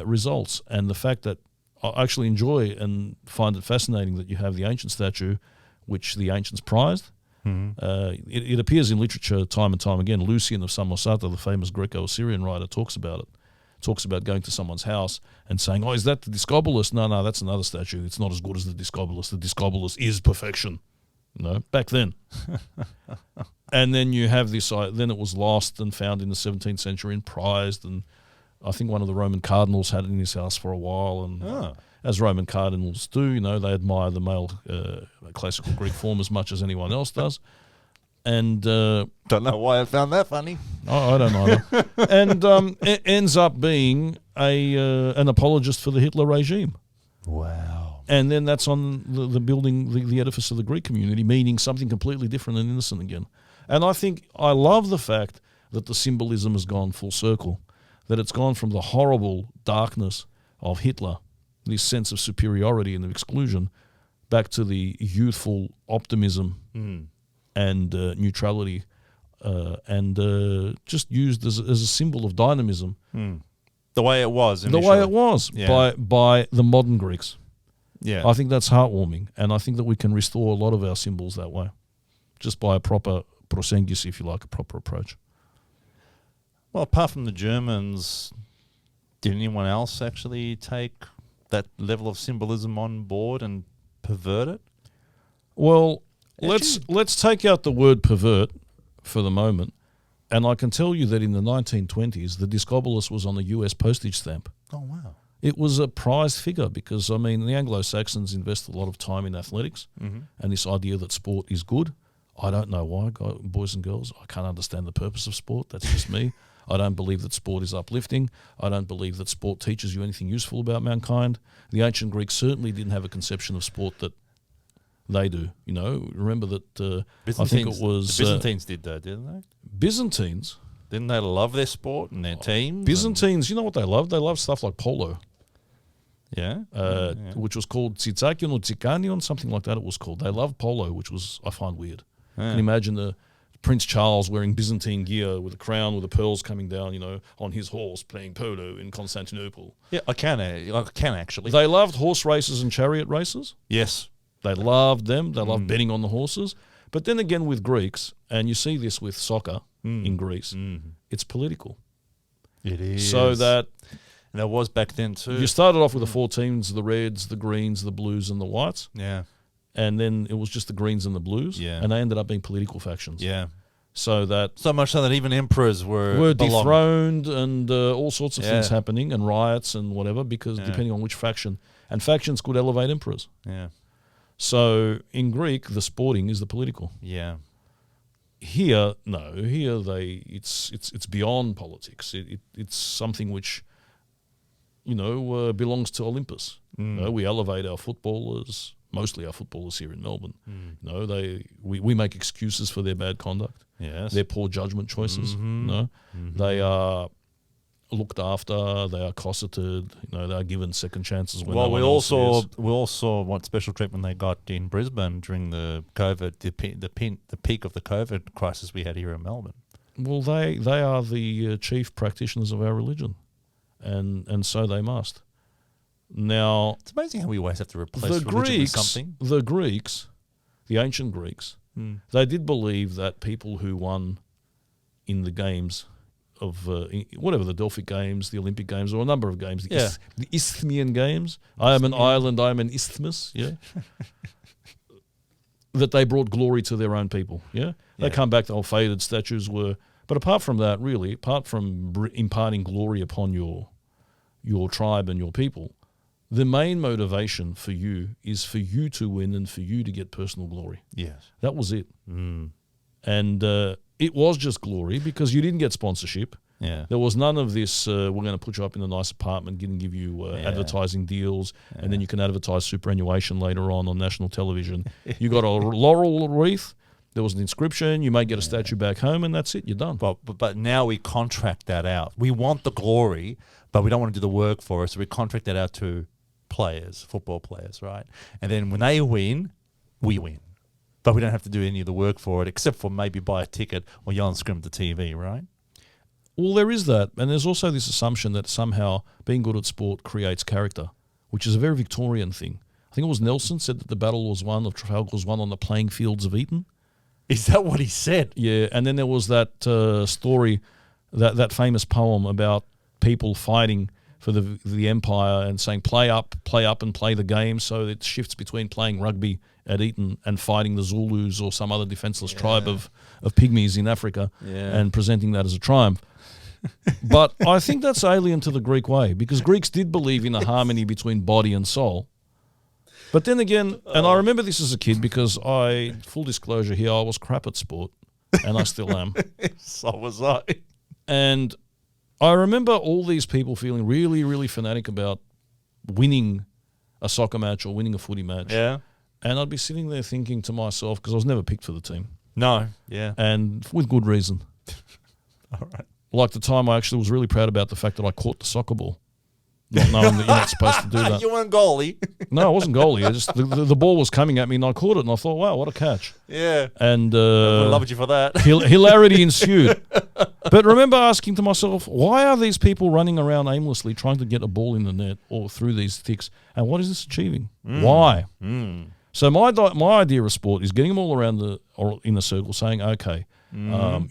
results. And the fact that I actually enjoy and find it fascinating that you have the ancient statue, which the ancients prized. It appears in literature time and time again. Lucian of Samosata, the famous Greco-Assyrian writer, talks about it. Talks about going to someone's house and saying, "Oh, is that the Discobolus?" No, that's another statue. It's not as good as the Discobolus. The Discobolus is perfection. Back then. And then you have this, then it was lost and found in the 17th century and prized, and I think one of the Roman cardinals had it in his house for a while, and as Roman cardinals do, they admire the male classical Greek form as much as anyone else does. And don't know why I found that funny. I don't either. And it ends up being an apologist for the Hitler regime. Wow. And then that's on the building, the edifice of the Greek community, meaning something completely different and innocent again. And I love the fact that the symbolism has gone full circle, that it's gone from the horrible darkness of Hitler, this sense of superiority and of exclusion, back to the youthful optimism and neutrality, and just used as a symbol of dynamism. The way it was initially. The way it was by the modern Greeks. Yeah. I think that's heartwarming, and I think that we can restore a lot of our symbols that way, just by a proper prosengis, if you like, a proper approach. Well, apart from the Germans, did anyone else actually take that level of symbolism on board and pervert it? Well, let's take out the word pervert for the moment, and I can tell you that in the 1920s, the Discobolus was on the US postage stamp. Oh, wow. It was a prized figure because, the Anglo-Saxons invest a lot of time in athletics and this idea that sport is good. I don't know why, boys and girls. I can't understand the purpose of sport. That's just me. I don't believe that sport is uplifting. I don't believe that sport teaches you anything useful about mankind. The ancient Greeks certainly didn't have a conception of sport that they do. Remember that I think it was... The Byzantines did that, didn't they? Byzantines? Didn't they love their sport and their teams? Byzantines, you know what they loved? They loved stuff like polo. Yeah. Which was called Tsitsikion or Tsikanion, something like that it was called. They loved polo, which was, I find, weird. Can you imagine the Prince Charles wearing Byzantine gear with a crown with the pearls coming down, on his horse playing polo in Constantinople? Yeah, I can actually. They loved horse races and chariot races. Yes. They loved them. They loved betting on the horses. But then again with Greeks, and you see this with soccer in Greece, it's political. It is. So that... And that was back then too. You started off with the 4 teams, the Reds, the Greens, the Blues and the Whites. Yeah. And then it was just the Greens and the Blues. Yeah. And they ended up being political factions. Yeah. So much so that even emperors were dethroned and all sorts of things happening and riots and whatever because depending on which faction. And factions could elevate emperors. Yeah. So in Greek, the sporting is the political. Yeah. Here, no. Here it's beyond politics. It's something which, belongs to Olympus. We elevate our footballers, mostly our footballers here in Melbourne. We make excuses for their bad conduct. Yes. Their poor judgment choices. They are looked after. They are cosseted. They are given second chances. When we all saw what special treatment they got in Brisbane during the COVID, the peak of the COVID crisis we had here in Melbourne. Well, they are the chief practitioners of our religion, and so they must. Now, it's amazing how we always have to replace religion with something. The Greeks, the ancient Greeks, they did believe that people who won in the games of whatever, the Delphic Games, the Olympic Games, or a number of games, the Isthmian Games. I am an island, I am an isthmus, that they brought glory to their own people, They come back, the old faded statues were... But apart from that, really, apart from imparting glory upon your tribe and your people, the main motivation for you is for you to win and for you to get personal glory. Yes. That was it. Mm. And it was just glory because you didn't get sponsorship. Yeah. There was none of this, we're going to put you up in a nice apartment and give you advertising deals, and then you can advertise superannuation later on national television. You got a laurel wreath, there was an inscription, you may get a statue back home, and that's it, you're done. But now we contract that out. We want the glory, but we don't want to do the work for us, so we contract that out to players, football players, right? And then when they win, we win. But we don't have to do any of the work for it, except for maybe buy a ticket or yell and scream at the TV, right? Well, there is that. And there's also this assumption that somehow being good at sport creates character, which is a very Victorian thing. I think it was Nelson said that the battle was won, of Trafalgar was won on the playing fields of Eton. Is that what he said? Yeah, and then there was that story, that famous poem about people fighting for the empire and saying play up and play the game. So it shifts between playing rugby at Eton and fighting the Zulus or some other defenseless tribe of pygmies in Africa and presenting that as a triumph. But I think that's alien to the Greek way, because Greeks did believe in a harmony between body and soul. But then again, and I remember this as a kid because full disclosure here, I was crap at sport, and I still am. So was I. And I remember all these people feeling really, really fanatic about winning a soccer match or winning a footy match. Yeah. And I'd be sitting there thinking to myself, because I was never picked for the team. No. Yeah. And with good reason. All right. Like the time I actually was really proud about the fact that I caught the soccer ball, not knowing that you're not supposed to do that. You weren't goalie. No, I wasn't goalie. I just the ball was coming at me and I caught it and I thought, wow, what a catch. Yeah. And I loved you for that. Hilarity ensued. But remember asking to myself, why are these people running around aimlessly trying to get a ball in the net or through these sticks? And what is this achieving? Why? So my idea of sport is getting them all around or in a circle saying, okay,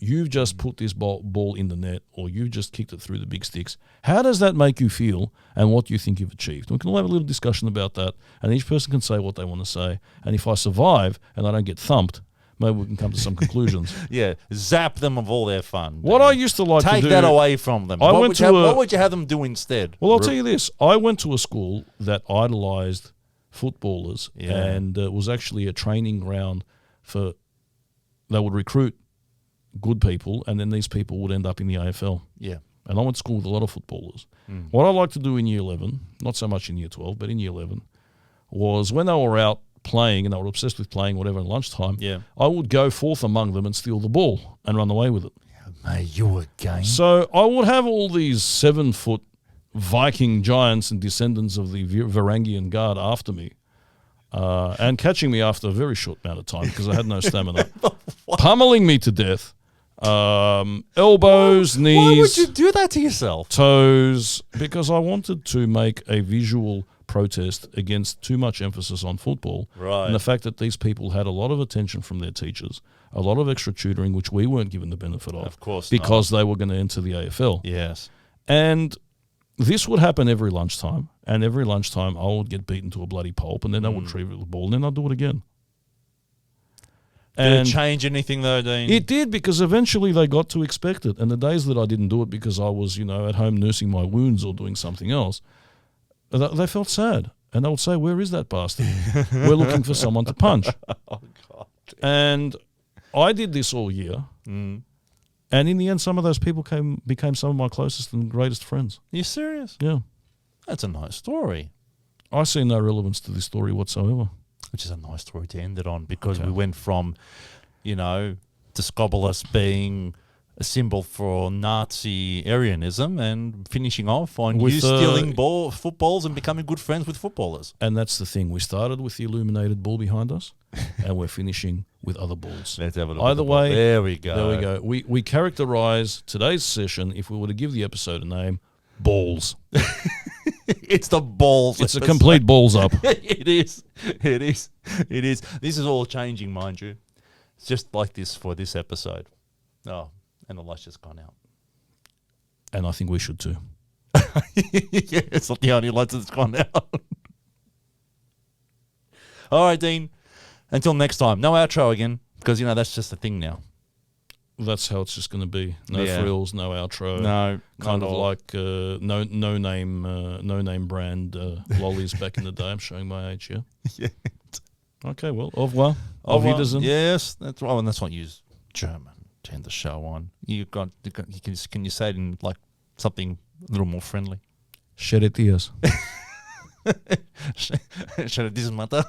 you've just put this ball in the net or you've just kicked it through the big sticks. How does that make you feel and what do you think you've achieved? We can all have a little discussion about that and each person can say what they want to say. And if I survive and I don't get thumped, maybe we can come to some conclusions. Yeah, zap them of all their fun. What I used to like to do... Take that away from them. What would you have them do instead? Well, I'll tell you this. I went to a school that idolised footballers and it was actually a training ground for... They would recruit good people and then these people would end up in the AFL. Yeah. And I went to school with a lot of footballers. What I liked to do in year 11, not so much in year 12, but in year 11, was when they were out playing and they were obsessed with playing whatever in lunchtime, I would go forth among them and steal the ball and run away with it. Mate, you were game. So I would have all these 7-foot Viking giants and descendants of the Varangian Guard after me. And catching me after a very short amount of time because I had no stamina, pummeling me to death, elbows, knees. Why would you do that to yourself? Toes, because I wanted to make a visual protest against too much emphasis on football. Right. And the fact that these people had a lot of attention from their teachers, a lot of extra tutoring, which we weren't given the benefit of. Of course because they were going to enter the AFL. Yes. And this would happen every lunchtime, and every lunchtime I would get beaten to a bloody pulp, and then I would retrieve the ball, and then I'd do it again. Did it change anything though, Dean? It did, because eventually they got to expect it. And the days that I didn't do it because I was, at home nursing my wounds or doing something else, they felt sad. And they would say, where is that bastard? We're looking for someone to punch. Oh, God. And I did this all year. And in the end, some of those people became some of my closest and greatest friends. Are you serious? Yeah. That's a nice story. I see no relevance to this story whatsoever. Which is a nice story to end it on because we went from, Discobolus being a symbol for Nazi Aryanism and finishing off on you stealing footballs and becoming good friends with footballers. And that's the thing. We started with the Illuminated ball behind us and we're finishing with other balls. Let's have a look. Either way, there we go. There we go. We characterize today's session, if we were to give the episode a name, balls. It's the balls. It's a complete balls up. It is. This is all changing, mind you. It's just like this for this episode. Oh, and the light's just gone out. And I think we should too. Yeah, it's not the only light that's gone out. All right, Dean. Until next time. No outro again, because, that's just a thing now. That's how it's just going to be. No Yeah. frills, no outro. No, Kind not of all. like no name brand lollies back in the day. I'm showing my age here. Yeah. Okay, well, au revoir. Oh, Auf well, Wiedersehen. yes, that's right. And that's what you use German to end the show on. Can you say it in like something a little more friendly? Shit it is. Shall I this matter?